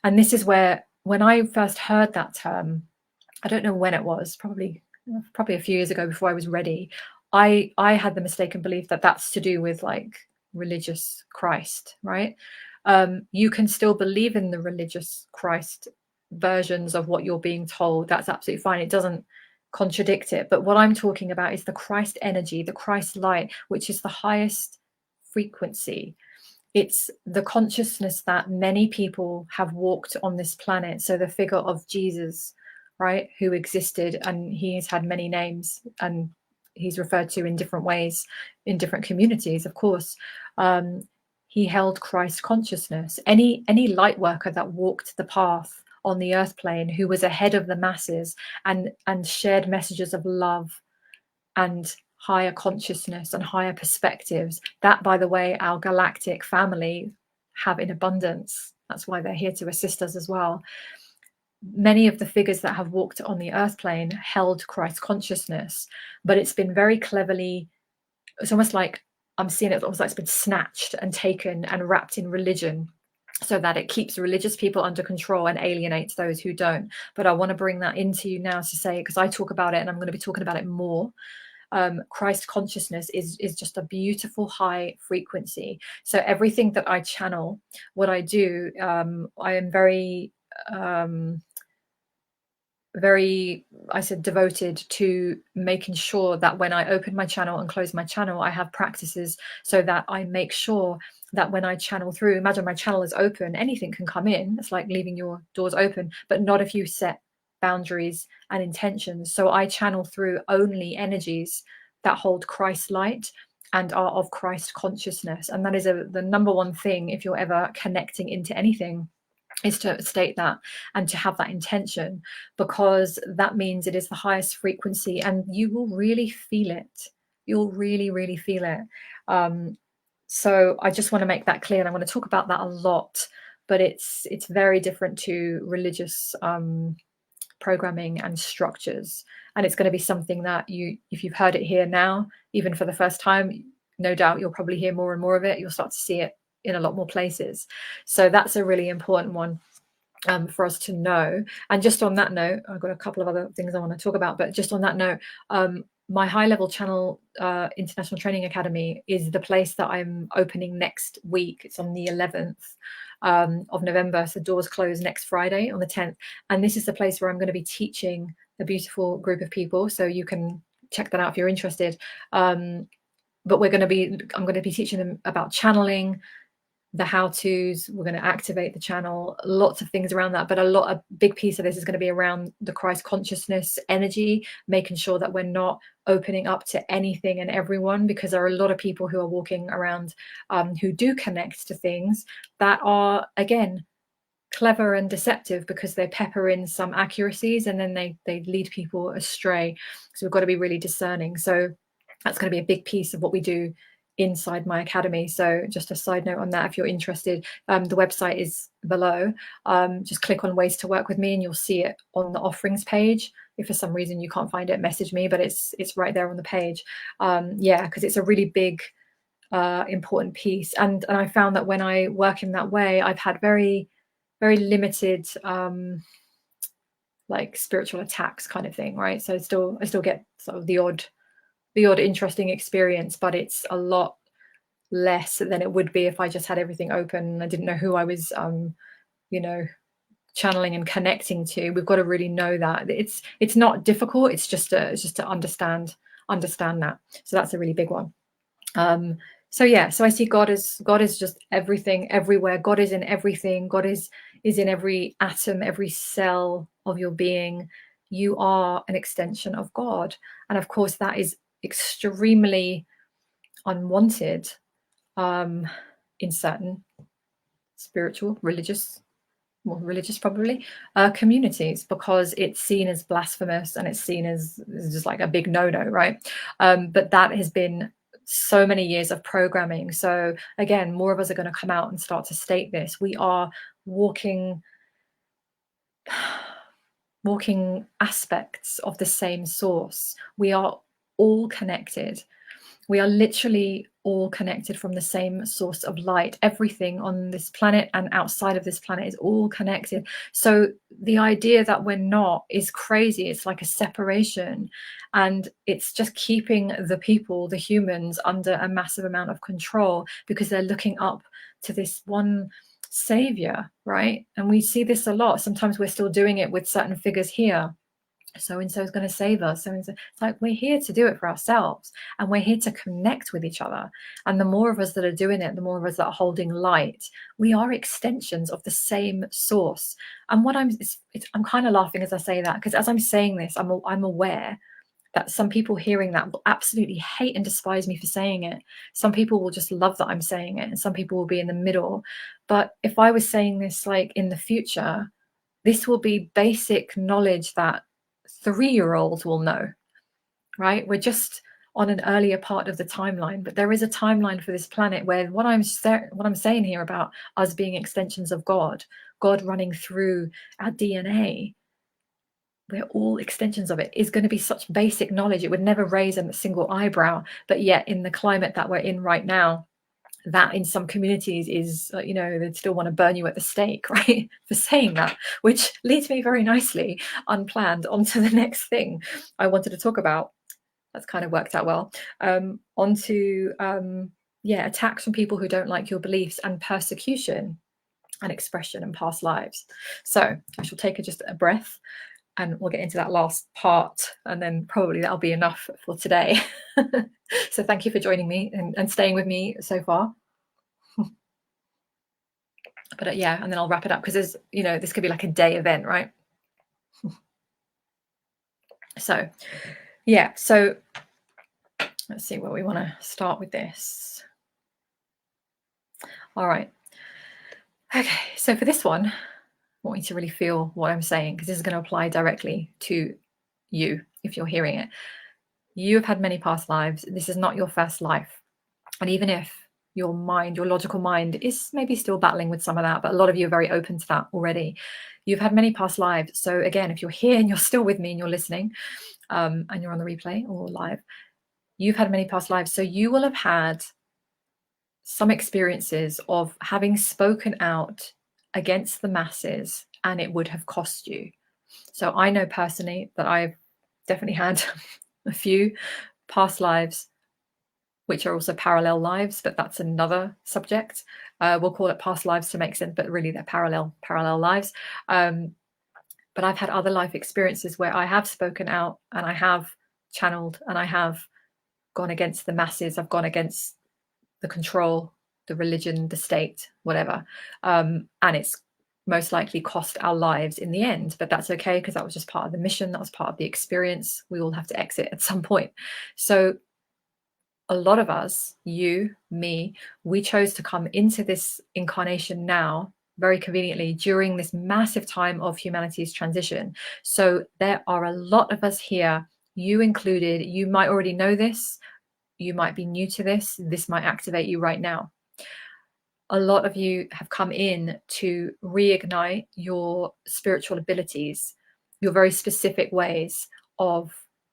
And this is where, when I first heard that term, I don't know when it was, probably a few years ago, before I was ready, I had the mistaken belief that that's to do with like religious Christ, right? You can still believe in the religious Christ versions of what you're being told. That's absolutely fine. It doesn't contradict it. But what I'm talking about is the Christ energy, the Christ light, which is the highest frequency. It's the consciousness that many people have walked on this planet. So the figure of Jesus, right, who existed, and he has had many names, and he's referred to in different ways in different communities, of course. He held Christ consciousness. Any light worker that walked the path on the earth plane, who was ahead of the masses and shared messages of love and higher consciousness and higher perspectives, that, by the way, our galactic family have in abundance. That's why they're here to assist us as well. Many of the figures that have walked on the earth plane held Christ consciousness, but it's been very cleverly, it's almost like I'm seeing it almost like it's been snatched and taken and wrapped in religion, so that it keeps religious people under control and alienates those who don't. But I want to bring that into you now to say, because I talk about it and I'm going to be talking about it more. Christ consciousness is just a beautiful high frequency. So everything that I channel, what I do, I am very I said, devoted to making sure that when I open my channel and close my channel, I have practices so that I make sure that when I channel through, imagine my channel is open, anything can come in. It's like leaving your doors open, but not if you set boundaries and intentions. So I channel through only energies that hold Christ light and are of Christ consciousness. And that is the number one thing, if you're ever connecting into anything, is to state that and to have that intention, because that means it is the highest frequency and you will really feel it. You'll really, really feel it. So I just want to make that clear, and I'm going to talk about that a lot, but it's very different to religious programming and structures. And it's going to be something that if you've heard it here now, even for the first time, no doubt you'll probably hear more and more of it. You'll start to see it in a lot more places. So that's a really important one for us to know. And just on that note, I've got a couple of other things I want to talk about, but just on that note, my high level channel International Training Academy is the place that I'm opening next week. It's on the 11th of November. So doors close next Friday on the 10th. And this is the place where I'm going to be teaching a beautiful group of people. So you can check that out if you're interested. But I'm going to be teaching them about channeling, the how-tos. We're going to activate the channel, lots of things around that, but a big piece of this is going to be around the Christ consciousness energy, making sure that we're not opening up to anything and everyone, because there are a lot of people who are walking around who do connect to things that are, again, clever and deceptive, because they pepper in some accuracies and then they lead people astray. So we've got to be really discerning. So that's going to be a big piece of what we do inside my academy. So just a side note on that, if you're interested, the website is below. Just click on ways to work with me and you'll see it on the offerings page. If for some reason you can't find it, message me, but it's right there on the page. Yeah, because it's a really big important piece. And I found that when I work in that way, I've had very limited like spiritual attacks kind of thing, right? So I still get sort of the odd interesting experience, but it's a lot less than it would be if I just had everything open and I didn't know who I was you know, channeling and connecting to. We've got to really know that it's not difficult, it's just to understand that. So that's a really big one. So yeah, so I see God is just everything, everywhere. God is in everything. God is in every atom, every cell of your being. You are an extension of God. And of course, that is extremely unwanted in certain spiritual, religious probably communities, because it's seen as blasphemous and it's seen as just like a big no-no, right? But that has been so many years of programming. So again, more of us are going to come out and start to state this. We are walking aspects of the same source. We are all connected. We are literally all connected from the same source of light. Everything on this planet and outside of this planet is all connected. So the idea that we're not is crazy. It's like a separation, and it's just keeping the people, the humans, under a massive amount of control, because they're looking up to this one savior, right? And we see this a lot. Sometimes we're still doing it with certain figures here. So and so is going to save us. So it's like, we're here to do it for ourselves, and we're here to connect with each other. And the more of us that are doing it, the more of us that are holding light, we are extensions of the same source. And what I'm kind of laughing as I say that, because as I'm saying this, I'm aware that some people hearing that will absolutely hate and despise me for saying it. Some people will just love that I'm saying it, and some people will be in the middle. But if I was saying this like in the future, this will be basic knowledge that 3-year-olds will know, right? We're just on an earlier part of the timeline, but there is a timeline for this planet where what I'm saying here about us being extensions of God running through our DNA, we're all extensions of it, is going to be such basic knowledge. It would never raise a single eyebrow. But yet in the climate that we're in right now, that in some communities is, they'd still want to burn you at the stake, right, for saying that, which leads me very nicely, unplanned, onto the next thing I wanted to talk about. That's kind of worked out well. Onto attacks from people who don't like your beliefs, and persecution and expression and past lives. So I shall take just a breath, and we'll get into that last part, and then probably that'll be enough for today. So thank you for joining me and staying with me so far. But yeah, and then I'll wrap it up, because there's, this could be like a day event, right? So yeah, so let's see where we want to start with this. All right. Okay, so for this one, I want you to really feel what I'm saying, because this is going to apply directly to you if you're hearing it. You have had many past lives. This is not your first life. And even if your mind, your logical mind, is maybe still battling with some of that, but a lot of you are very open to that already. You've had many past lives. So again, if you're here and you're still with me and you're listening, and you're on the replay or live, you've had many past lives. So you will have had some experiences of having spoken out against the masses, and it would have cost you. So I know personally that I've definitely had a few past lives, which are also parallel lives, but that's another subject. We'll call it past lives to make sense, but really they're parallel lives. But I've had other life experiences where I have spoken out, and I have channeled, and I have gone against the masses. I've gone against the control the religion, the state, whatever. And it's most likely cost our lives in the end, but that's okay, because that was just part of the mission. That was part of the experience. We all have to exit at some point. So a lot of us, you, me, we chose to come into this incarnation now, very conveniently, during this massive time of humanity's transition. So there are a lot of us here, you included. You might already know this. You might be new to this. This might activate you right now. A lot of you have come in to reignite your spiritual abilities, your very specific ways of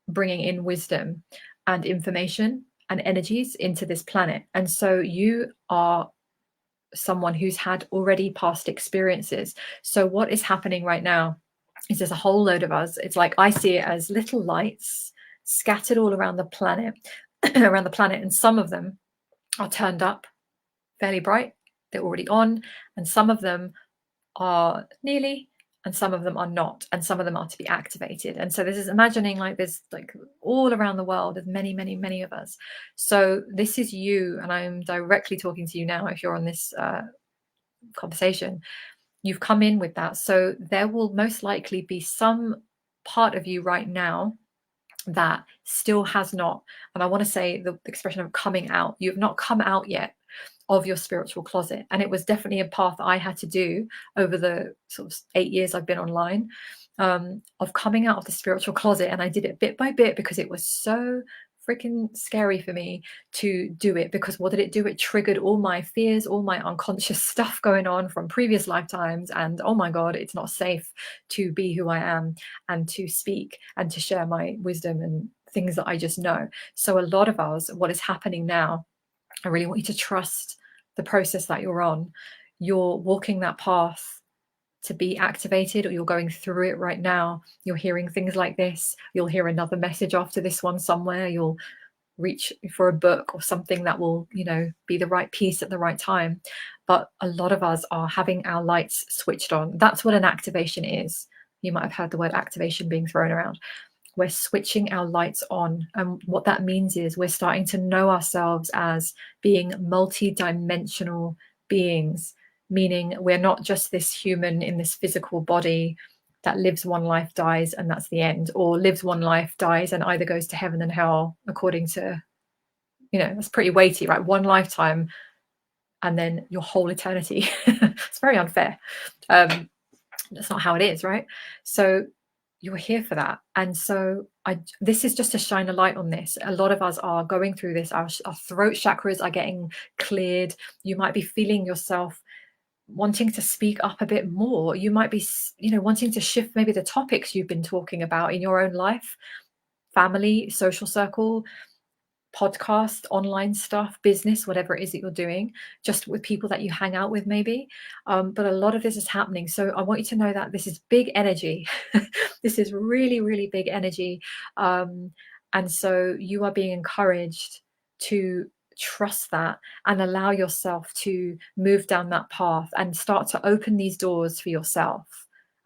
bringing in wisdom and information and energies into this planet. And so you are someone who's had already past experiences. So what is happening right now is there's a whole load of us. It's like I see it as little lights scattered all around the planet, and some of them are turned up fairly bright. They're already on, and some of them are nearly, and some of them are not, and some of them are to be activated. And so this is imagining like there's like all around the world, there's many, many, many of us. So this is you, and I'm directly talking to you now. If you're on this conversation, you've come in with that. So there will most likely be some part of you right now that still has not, and I want to say the expression of coming out, you've not come out yet of your spiritual closet. And it was definitely a path I had to do over the sort of 8 years I've been online, of coming out of the spiritual closet. And I did it bit by bit because it was so freaking scary for me to do it. Because what did it do? It triggered all my fears, all my unconscious stuff going on from previous lifetimes. And oh my God, it's not safe to be who I am and to speak and to share my wisdom and things that I just know. So a lot of us, what is happening now, I really want you to trust the process that you're on. You're walking that path to be activated, or you're going through it right now. You're hearing things like this. You'll hear another message after this one somewhere. You'll reach for a book or something that will, be the right piece at the right time. But a lot of us are having our lights switched on. That's what an activation is. You might have heard the word activation being thrown around. We're switching our lights on. And what that means is we're starting to know ourselves as being multi-dimensional beings, meaning we're not just this human in this physical body that lives one life, dies, and that's the end, or lives one life, dies, and either goes to heaven and hell, according to, that's pretty weighty, right? One lifetime and then your whole eternity. It's very unfair. That's not how it is, right? So you're here for that. And so this is just to shine a light on this. A lot of us are going through this. Our throat chakras are getting cleared. You might be feeling yourself wanting to speak up a bit more. You might be, wanting to shift maybe the topics you've been talking about in your own life, family, social circle, podcast, online stuff, business, whatever it is that you're doing, just with people that you hang out with maybe. But a lot of this is happening. So I want you to know that this is big energy. This is really, really big energy. And so you are being encouraged to trust that and allow yourself to move down that path and start to open these doors for yourself.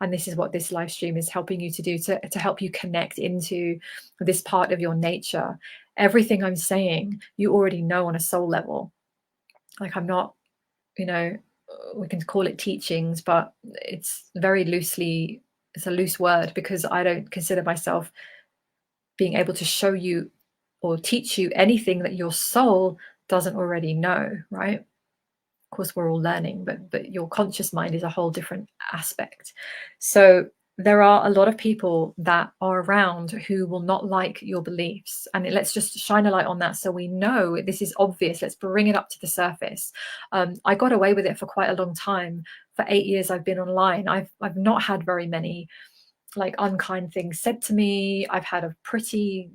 And this is what this live stream is helping you to do, to help you connect into this part of your nature. Everything I'm saying, you already know on a soul level. Like I'm not, we can call it teachings, but it's very loosely, it's a loose word, because I don't consider myself being able to show you or teach you anything that your soul doesn't already know, right? Of course, we're all learning, but your conscious mind is a whole different aspect. So there are a lot of people that are around who will not like your beliefs. And let's just shine a light on that so we know this is obvious. Let's bring it up to the surface. I got away with it for quite a long time. For 8 years I've been online. I've not had very many like unkind things said to me. I've had a pretty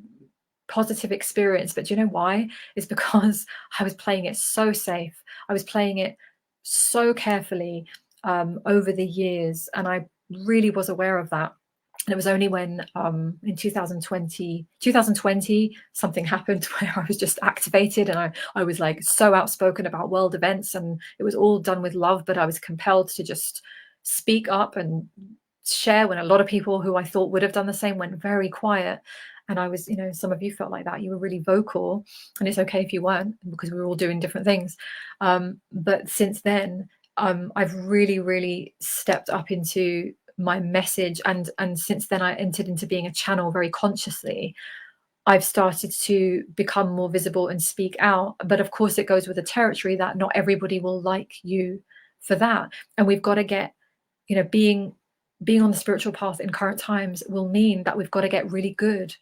positive experience, but do you know why? It's because I was playing it so safe. I was playing it so carefully over the years, and I really was aware of that. And it was only when in 2020 something happened where I was just activated, and I was like so outspoken about world events, and it was all done with love, but I was compelled to just speak up and share when a lot of people who I thought would have done the same went very quiet. And I was, some of you felt like that. You were really vocal, and it's okay if you weren't, because we were all doing different things. But since then, I've really, really stepped up into my message, and since then I entered into being a channel very consciously. I've started to become more visible and speak out. But of course, it goes with the territory that not everybody will like you for that. And we've got to get, being on the spiritual path in current times will mean that we've got to get really good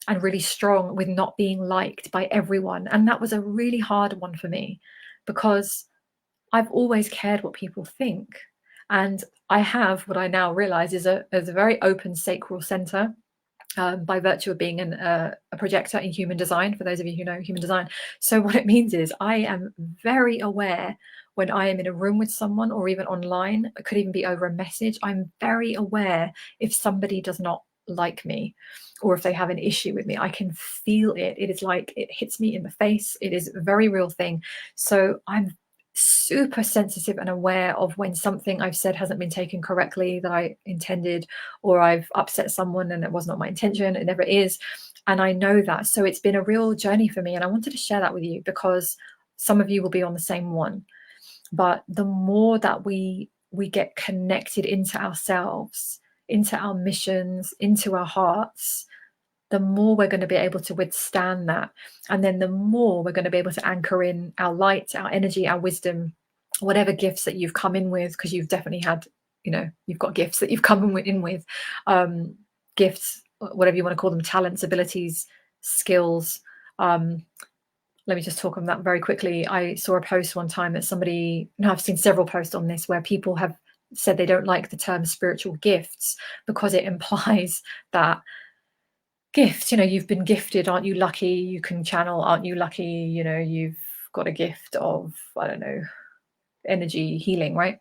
and really strong with not being liked by everyone. And that was a really hard one for me, because I've always cared what people think. And I have what I now realize is a very open sacral center, by virtue of being a projector in human design, for those of you who know human design. So what it means is I am very aware when I am in a room with someone, or even online, it could even be over a message. I'm very aware if somebody does not like me, or if they have an issue with me. I can feel it. It is like it hits me in the face. It is a very real thing. So I'm super sensitive and aware of when something I've said hasn't been taken correctly that I intended, or I've upset someone and it was not my intention. It never is. And I know that. So it's been a real journey for me. And I wanted to share that with you, because some of you will be on the same one. But the more that we get connected into ourselves, into our missions, into our hearts, the more we're going to be able to withstand that. And then the more we're going to be able to anchor in our light, our energy, our wisdom, whatever gifts that you've come in with, because you've definitely had, you've got gifts that you've come in with, gifts, whatever you want to call them, talents, abilities, skills. Let me just talk on that very quickly. I saw a post one time that I've seen several posts on this where people have said they don't like the term spiritual gifts, because it implies that gift, you've been gifted, aren't you lucky, you can channel, aren't you lucky, you've got a gift of, I don't know, energy healing, right?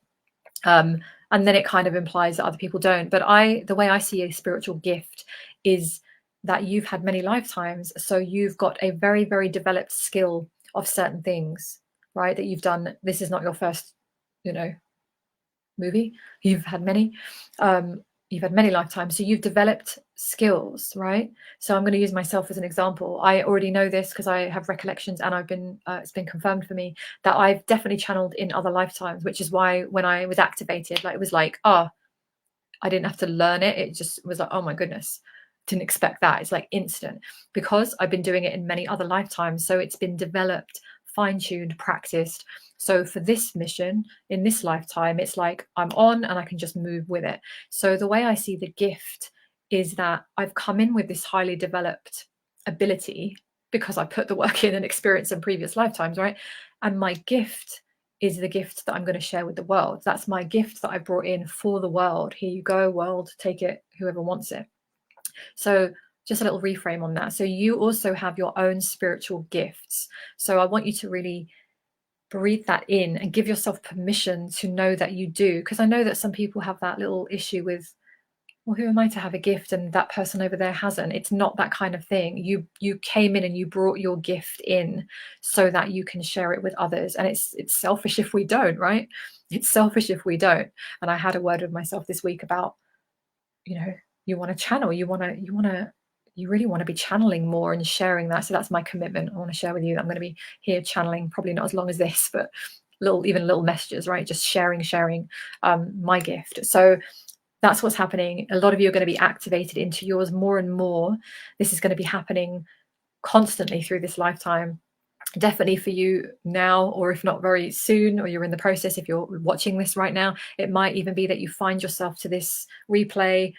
And then it kind of implies that other people don't. But the way I see a spiritual gift is that you've had many lifetimes, so you've got a very, very developed skill of certain things, right, that you've done. This is not your first, movie. You've had many. You've had many lifetimes, so you've developed skills, right? So I'm going to use myself as an example. I already know this because I have recollections, and it's been confirmed for me that I've definitely channeled in other lifetimes, which is why when I was activated, it was like, I didn't have to learn it. It just was like, oh my goodness, didn't expect that. It's like instant, because I've been doing it in many other lifetimes. So it's been developed, fine-tuned, practiced. So for this mission in this lifetime, it's like I'm on and I can just move with it. So the way I see the gift is that I've come in with this highly developed ability because I put the work in and experience in previous lifetimes, right? And my gift is the gift that I'm going to share with the world. That's my gift that I brought in for the world. Here you go, world, take it, whoever wants it. So just a little reframe on that. So you also have your own spiritual gifts. So I want you to really breathe that in and give yourself permission to know that you do. Because I know that some people have that little issue with, well, who am I to have a gift and that person over there hasn't? It's not that kind of thing. You came in and you brought your gift in so that you can share it with others. And it's selfish if we don't, right? It's selfish if we don't. And I had a word with myself this week about, you want to channel, you really want to be channeling more and sharing that. So that's my commitment. I want to share with you that I'm going to be here channeling, probably not as long as this, but little messages, right? Just sharing my gift. So that's what's happening. A lot of you are going to be activated into yours more and more. This is going to be happening constantly through this lifetime. Definitely for you now, or if not very soon, or you're in the process, if you're watching this right now, it might even be that you find yourself to this replay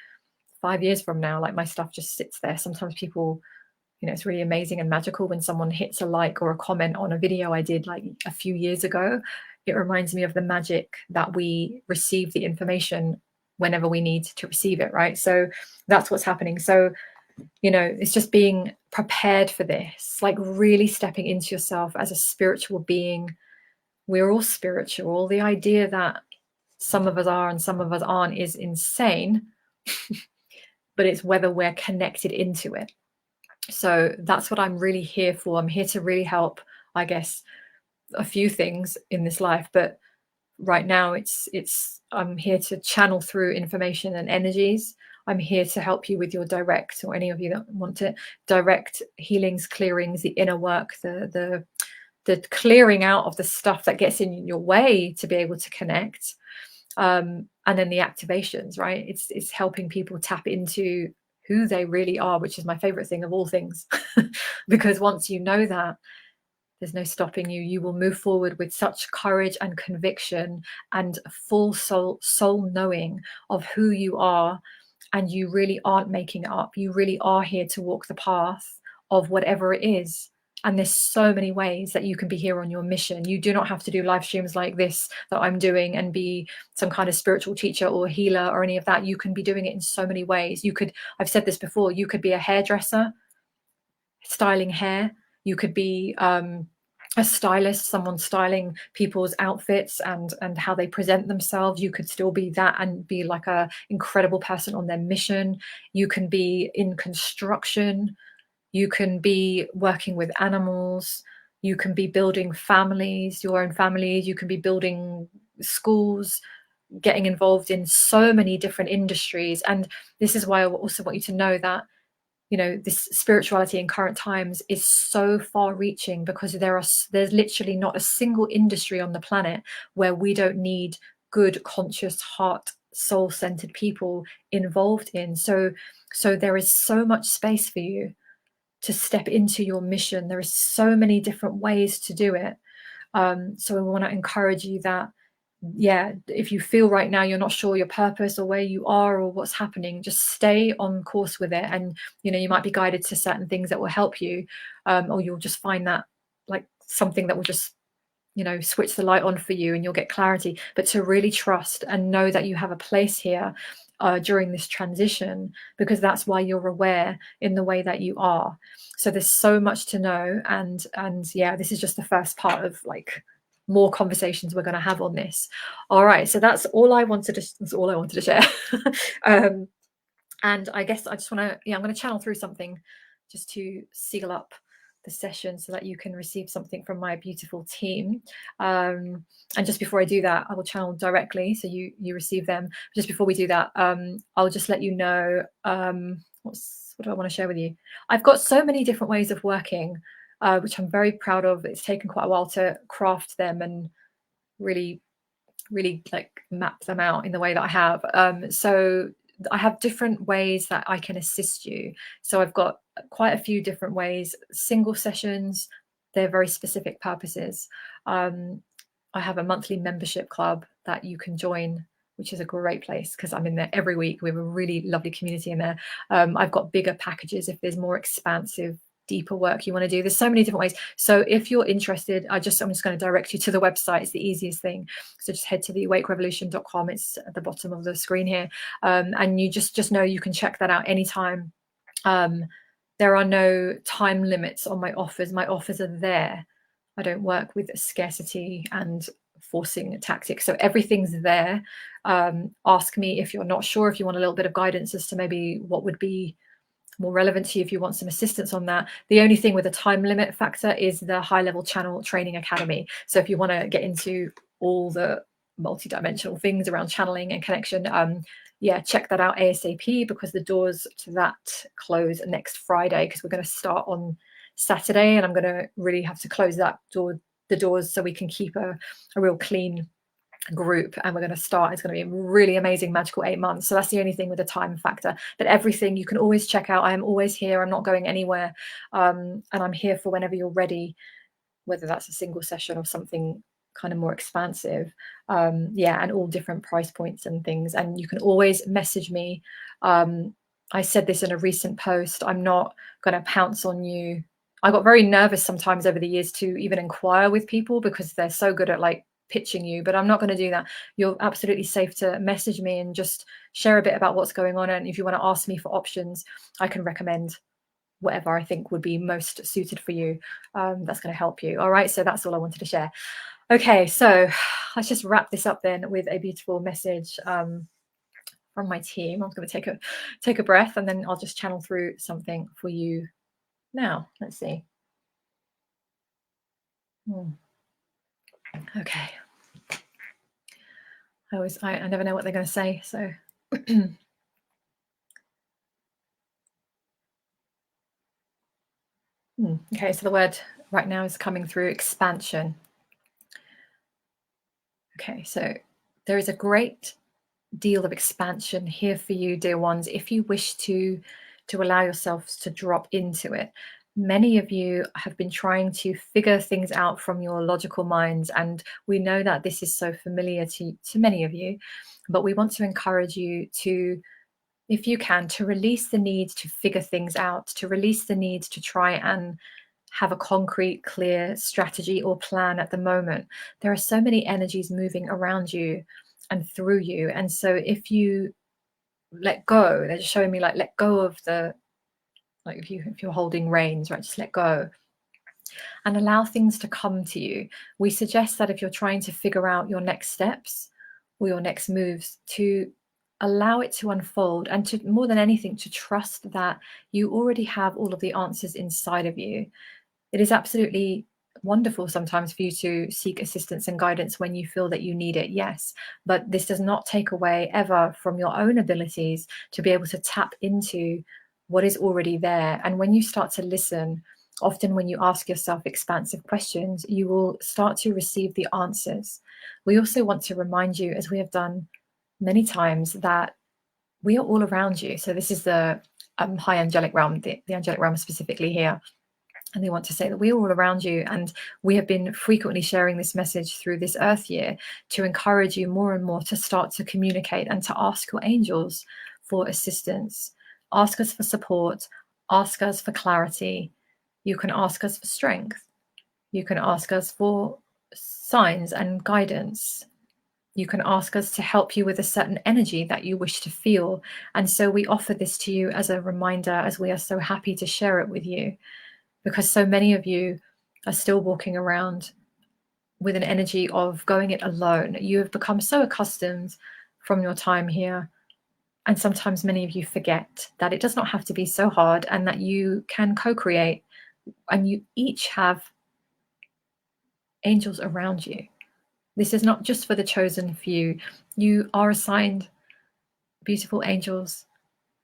5 years from now. Like, my stuff just sits there. Sometimes people, it's really amazing and magical when someone hits a like or a comment on a video I did like a few years ago. It reminds me of the magic that we receive the information whenever we need to receive it, right? So that's what's happening. So, it's just being prepared for this, like really stepping into yourself as a spiritual being. We're all spiritual. The idea that some of us are and some of us aren't is insane. But it's whether we're connected into it. So that's what I'm really here for. I'm here to really help, I guess, a few things in this life, but right now I'm here to channel through information and energies. I'm here to help you with your direct, or any of you that want it, direct healings, clearings, the inner work, the clearing out of the stuff that gets in your way to be able to connect. And then the activations, right? It's helping people tap into who they really are, which is my favorite thing of all things. Because once you know that, there's no stopping you. You will move forward with such courage and conviction and full soul knowing of who you are. And you really aren't making it up. You really are here to walk the path of whatever it is. And there's so many ways that you can be here on your mission. You do not have to do live streams like this that I'm doing and be some kind of spiritual teacher or healer or any of that. You can be doing it in so many ways. You could, I've said this before, you could be a hairdresser, styling hair. You could be a stylist, someone styling people's outfits and how they present themselves. You could still be that and be like a incredible person on their mission. You can be in construction. You can be working with animals. You can be building families, your own families. You can be building schools, getting involved in so many different industries. And this is why I also want you to know that, you know, this spirituality in current times is so far reaching, because there's literally not a single industry on the planet where we don't need good, conscious, heart, soul-centered people involved in. So there is so much space for you to step into your mission. There is so many different ways to do it. So we want to encourage you that, yeah, if you feel right now you're not sure your purpose or where you are or what's happening, just stay on course with it. And, you know, you might be guided to certain things that will help you, or you'll just find that like something that will just, you know, switch the light on for you and you'll get clarity. But to really trust and know that you have a place here during this transition, because that's why you're aware in the way that you are. So there's so much to know. And yeah, this is just the first part of like more conversations we're going to have on this. All right, so that's all I wanted to share. And I guess I just want to, yeah, I'm going to channel through something just to seal up the session so that you can receive something from my beautiful team. And just before I do that, I will channel directly so you receive them. Just before we do that, I'll just let you know what do I want to share with you. I've got so many different ways of working, which I'm very proud of. It's taken quite a while to craft them and really like map them out in the way that I have. So I have different ways that I can assist you. So I've got quite a few different ways. Single sessions, they're very specific purposes. I have a monthly membership club that you can join, which is a great place because I'm in there every week. We have a really lovely community in there. I've got bigger packages if there's more expansive, deeper work you want to do. There's so many different ways. So if you're interested, I'm just going to direct you to the website. It's the easiest thing. So just head to theawakerevolution.com. It's at the bottom of the screen here. And you just know you can check that out anytime. There are no time limits on my offers. My offers are there. I don't work with scarcity and forcing tactics. So everything's there. Ask me if you're not sure, if you want a little bit of guidance as to maybe what would be more relevant to you, if you want some assistance on that. The only thing with a time limit factor is the High Level Channel Training Academy. So if you want to get into all the multi-dimensional things around channeling and connection, yeah, check that out ASAP, because the doors to that close next Friday, because we're going to start on Saturday, and I'm going to really have to close the doors so we can keep a real clean group, and we're going to start. It's going to be a really amazing magical 8 months. So that's the only thing with the time factor. But everything you can always check out. I am always here. I'm not going anywhere, and I'm here for whenever you're ready, whether that's a single session or something kind of more expansive. Yeah, and all different price points and things. And you can always message me. I said this in a recent post. I'm not going to pounce on you. I got very nervous sometimes over the years to even inquire with people because they're so good at like pitching you, but I'm not going to do that. You're absolutely safe to message me and just share a bit about what's going on. And if you want to ask me for options, I can recommend whatever I think would be most suited for you. That's going to help you. All right. So that's all I wanted to share. Okay. So let's just wrap this up then with a beautiful message from my team. I'm going to take a breath, and then I'll just channel through something for you now. Let's see. Okay. I never know what they're going to say. So Okay, so the word right now is coming through expansion. Okay, so there is a great deal of expansion here for you, dear ones, if you wish to allow yourselves to drop into it. Many of you have been trying to figure things out from your logical minds, and we know that this is so familiar to many of you, but we want to encourage you to, if you can, to release the need to figure things out, to release the need to try and have a concrete, clear strategy or plan at the moment. There are so many energies moving around you and through you. And so if you let go, they're just showing me like let go of the, like if you're holding reins, right, just let go and allow things to come to you. We suggest that if you're trying to figure out your next steps or your next moves, to allow it to unfold, and to, more than anything, to trust that you already have all of the answers inside of you. It is absolutely wonderful sometimes for you to seek assistance and guidance when you feel that you need it, yes, but this does not take away ever from your own abilities to be able to tap into what is already there. And when you start to listen, often when you ask yourself expansive questions, you will start to receive the answers. We also want to remind you, as we have done many times, that we are all around you. So this is the high angelic realm, the angelic realm specifically here. And they want to say that we're all around you. And we have been frequently sharing this message through this Earth year to encourage you more and more to start to communicate and to ask your angels for assistance. Ask us for support. Ask us for clarity. You can ask us for strength. You can ask us for signs and guidance. You can ask us to help you with a certain energy that you wish to feel. And so we offer this to you as a reminder, as we are so happy to share it with you, because so many of you are still walking around with an energy of going it alone. You have become so accustomed from your time here. And sometimes many of you forget that it does not have to be so hard, and that you can co-create, and you each have angels around you. This is not just for the chosen few. You are assigned beautiful angels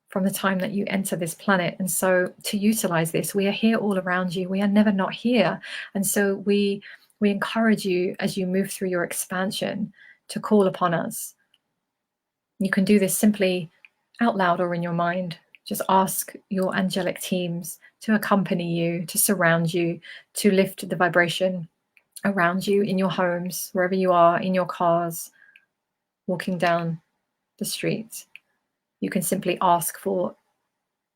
from the time that you enter this planet. And so to utilize this, we are here all around you. We are never not here. And so we encourage you, as you move through your expansion, to call upon us. You can do this simply out loud or in your mind. Just ask your angelic teams to accompany you, to surround you, to lift the vibration around you in your homes, wherever you are, in your cars, walking down the street. You can simply ask for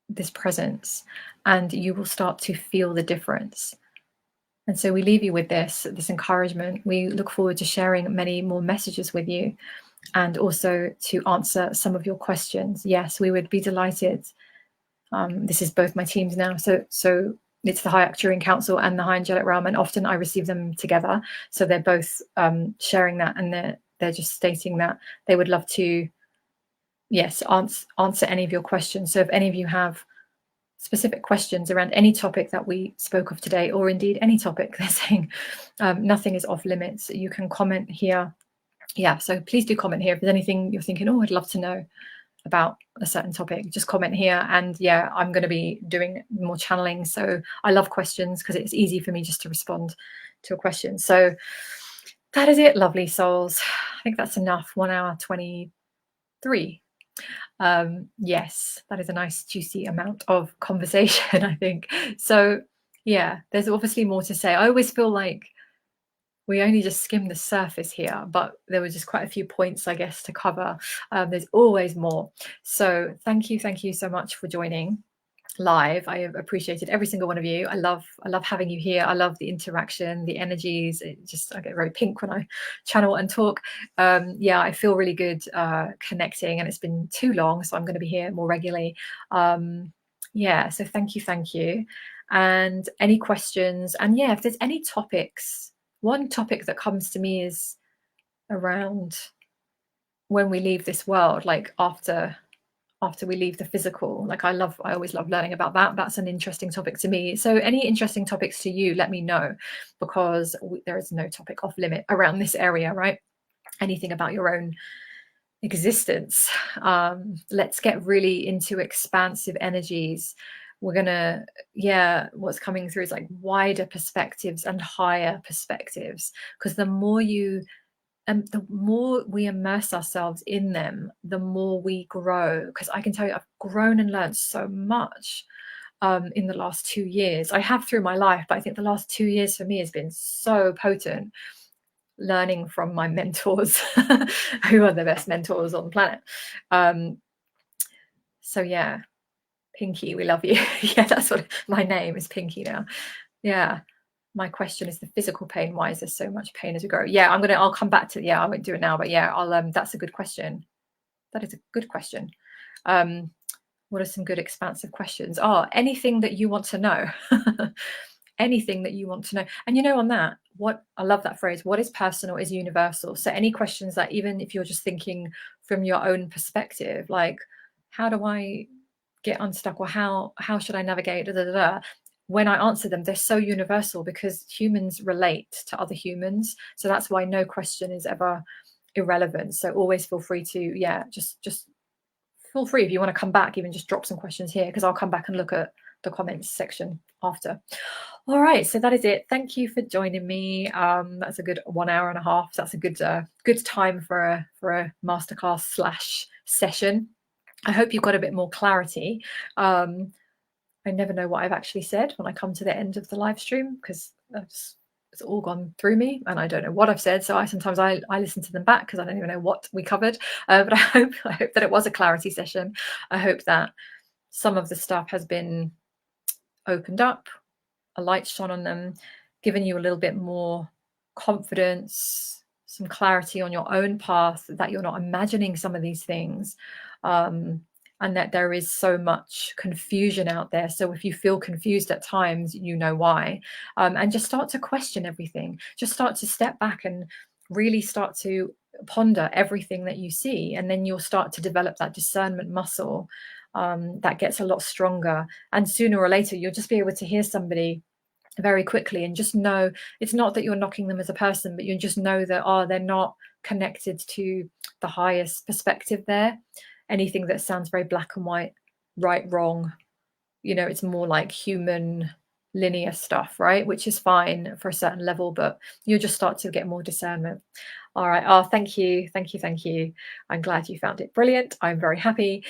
this presence, and you will start to feel the difference. And so we leave you with this encouragement. We look forward to sharing many more messages with you, and also to answer some of your questions. Yes, we would be delighted. This is both my teams now. So it's the High Arcturian Council and the High Angelic Realm, and often I receive them together. So they're both sharing that, and they're just stating that they would love to, yes, answer any of your questions. So if any of you have specific questions around any topic that we spoke of today, or indeed any topic, they're saying nothing is off limits. You can comment here. Yeah, so please do comment here. If there's anything you're thinking, oh, I'd love to know about a certain topic, just comment here. And yeah, I'm going to be doing more channeling. So I love questions because it's easy for me just to respond to a question. So that is it, lovely souls. I think that's enough. 1 hour 23. Yes, that is a nice juicy amount of conversation, I think. So yeah, there's obviously more to say. I always feel like we only just skimmed the surface here, but there were just quite a few points, I guess, to cover. There's always more. So thank you so much for joining live. I have appreciated every single one of you. I love having you here. I love the interaction, the energies. I get very pink when I channel and talk. Yeah, I feel really good connecting, and it's been too long, so I'm going to be here more regularly. Yeah, so thank you. And any questions, and yeah, if there's any topics, one topic that comes to me is around when we leave this world, like after we leave the physical. Like I always love learning about that. That's an interesting topic to me. So any interesting topics to you, let me know, because there is no topic off limit around this area, right? Anything about your own existence. Let's get really into expansive energies. we're gonna, yeah, what's coming through is like wider perspectives and higher perspectives, because the more you and the more we immerse ourselves in them, the more we grow. Because I can tell you, I've grown and learned so much in the last 2 years. I have through my life, but I think the last 2 years for me has been so potent, learning from my mentors, who are the best mentors on the planet. So yeah, Pinky, we love you. Yeah, that's what my name is, Pinky now. Yeah. My question is the physical pain. Why is there so much pain as we grow? Yeah, I'll come back to, yeah, I won't do it now, but yeah, that's a good question. That is a good question. What are some good expansive questions? Oh, anything that you want to know. Anything that you want to know. And on that, what I love that phrase, what is personal is universal. So any questions that, even if you're just thinking from your own perspective, like, how do I get unstuck, or how should I navigate, da, da, da, da. When I answer them, they're so universal, because humans relate to other humans. So that's why no question is ever irrelevant. So always feel free to, yeah, just feel free, if you want to come back, even just drop some questions here, because I'll come back and look at the comments section after. All right, so that is it. Thank you for joining me. That's a good 1 hour and a half. So that's a good time for a masterclass / session. I hope you got a bit more clarity. I never know what I've actually said when I come to the end of the live stream, because it's all gone through me and I don't know what I've said. So sometimes I listen to them back because I don't even know what we covered. But I hope that it was a clarity session. I hope that some of the stuff has been opened up, a light shone on them, given you a little bit more confidence, some clarity on your own path, that you're not imagining some of these things. And that there is so much confusion out there. So if you feel confused at times, you know why. And just start to question everything. Just start to step back and really start to ponder everything that you see. And then you'll start to develop that discernment muscle that gets a lot stronger. And sooner or later, you'll just be able to hear somebody very quickly and just know it's not that you're knocking them as a person, but you just know that, they're not connected to the highest perspective there. Anything that sounds very black and white, right, wrong, it's more like human linear stuff, right? Which is fine for a certain level, but you'll just start to get more discernment. All right. Oh, thank you. I'm glad you found it brilliant. I'm very happy.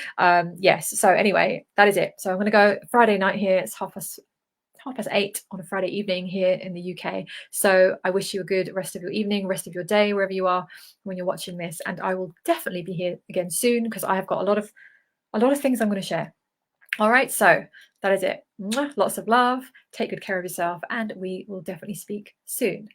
Yes. So anyway, that is it. So I'm going to go Friday night here. It's 8:30 on a Friday evening here in the UK. So I wish you a good rest of your evening, rest of your day, wherever you are when you're watching this. And I will definitely be here again soon, because I have got a lot of things I'm going to share. All right, so that is it. Lots of love. Take good care of yourself, and we will definitely speak soon.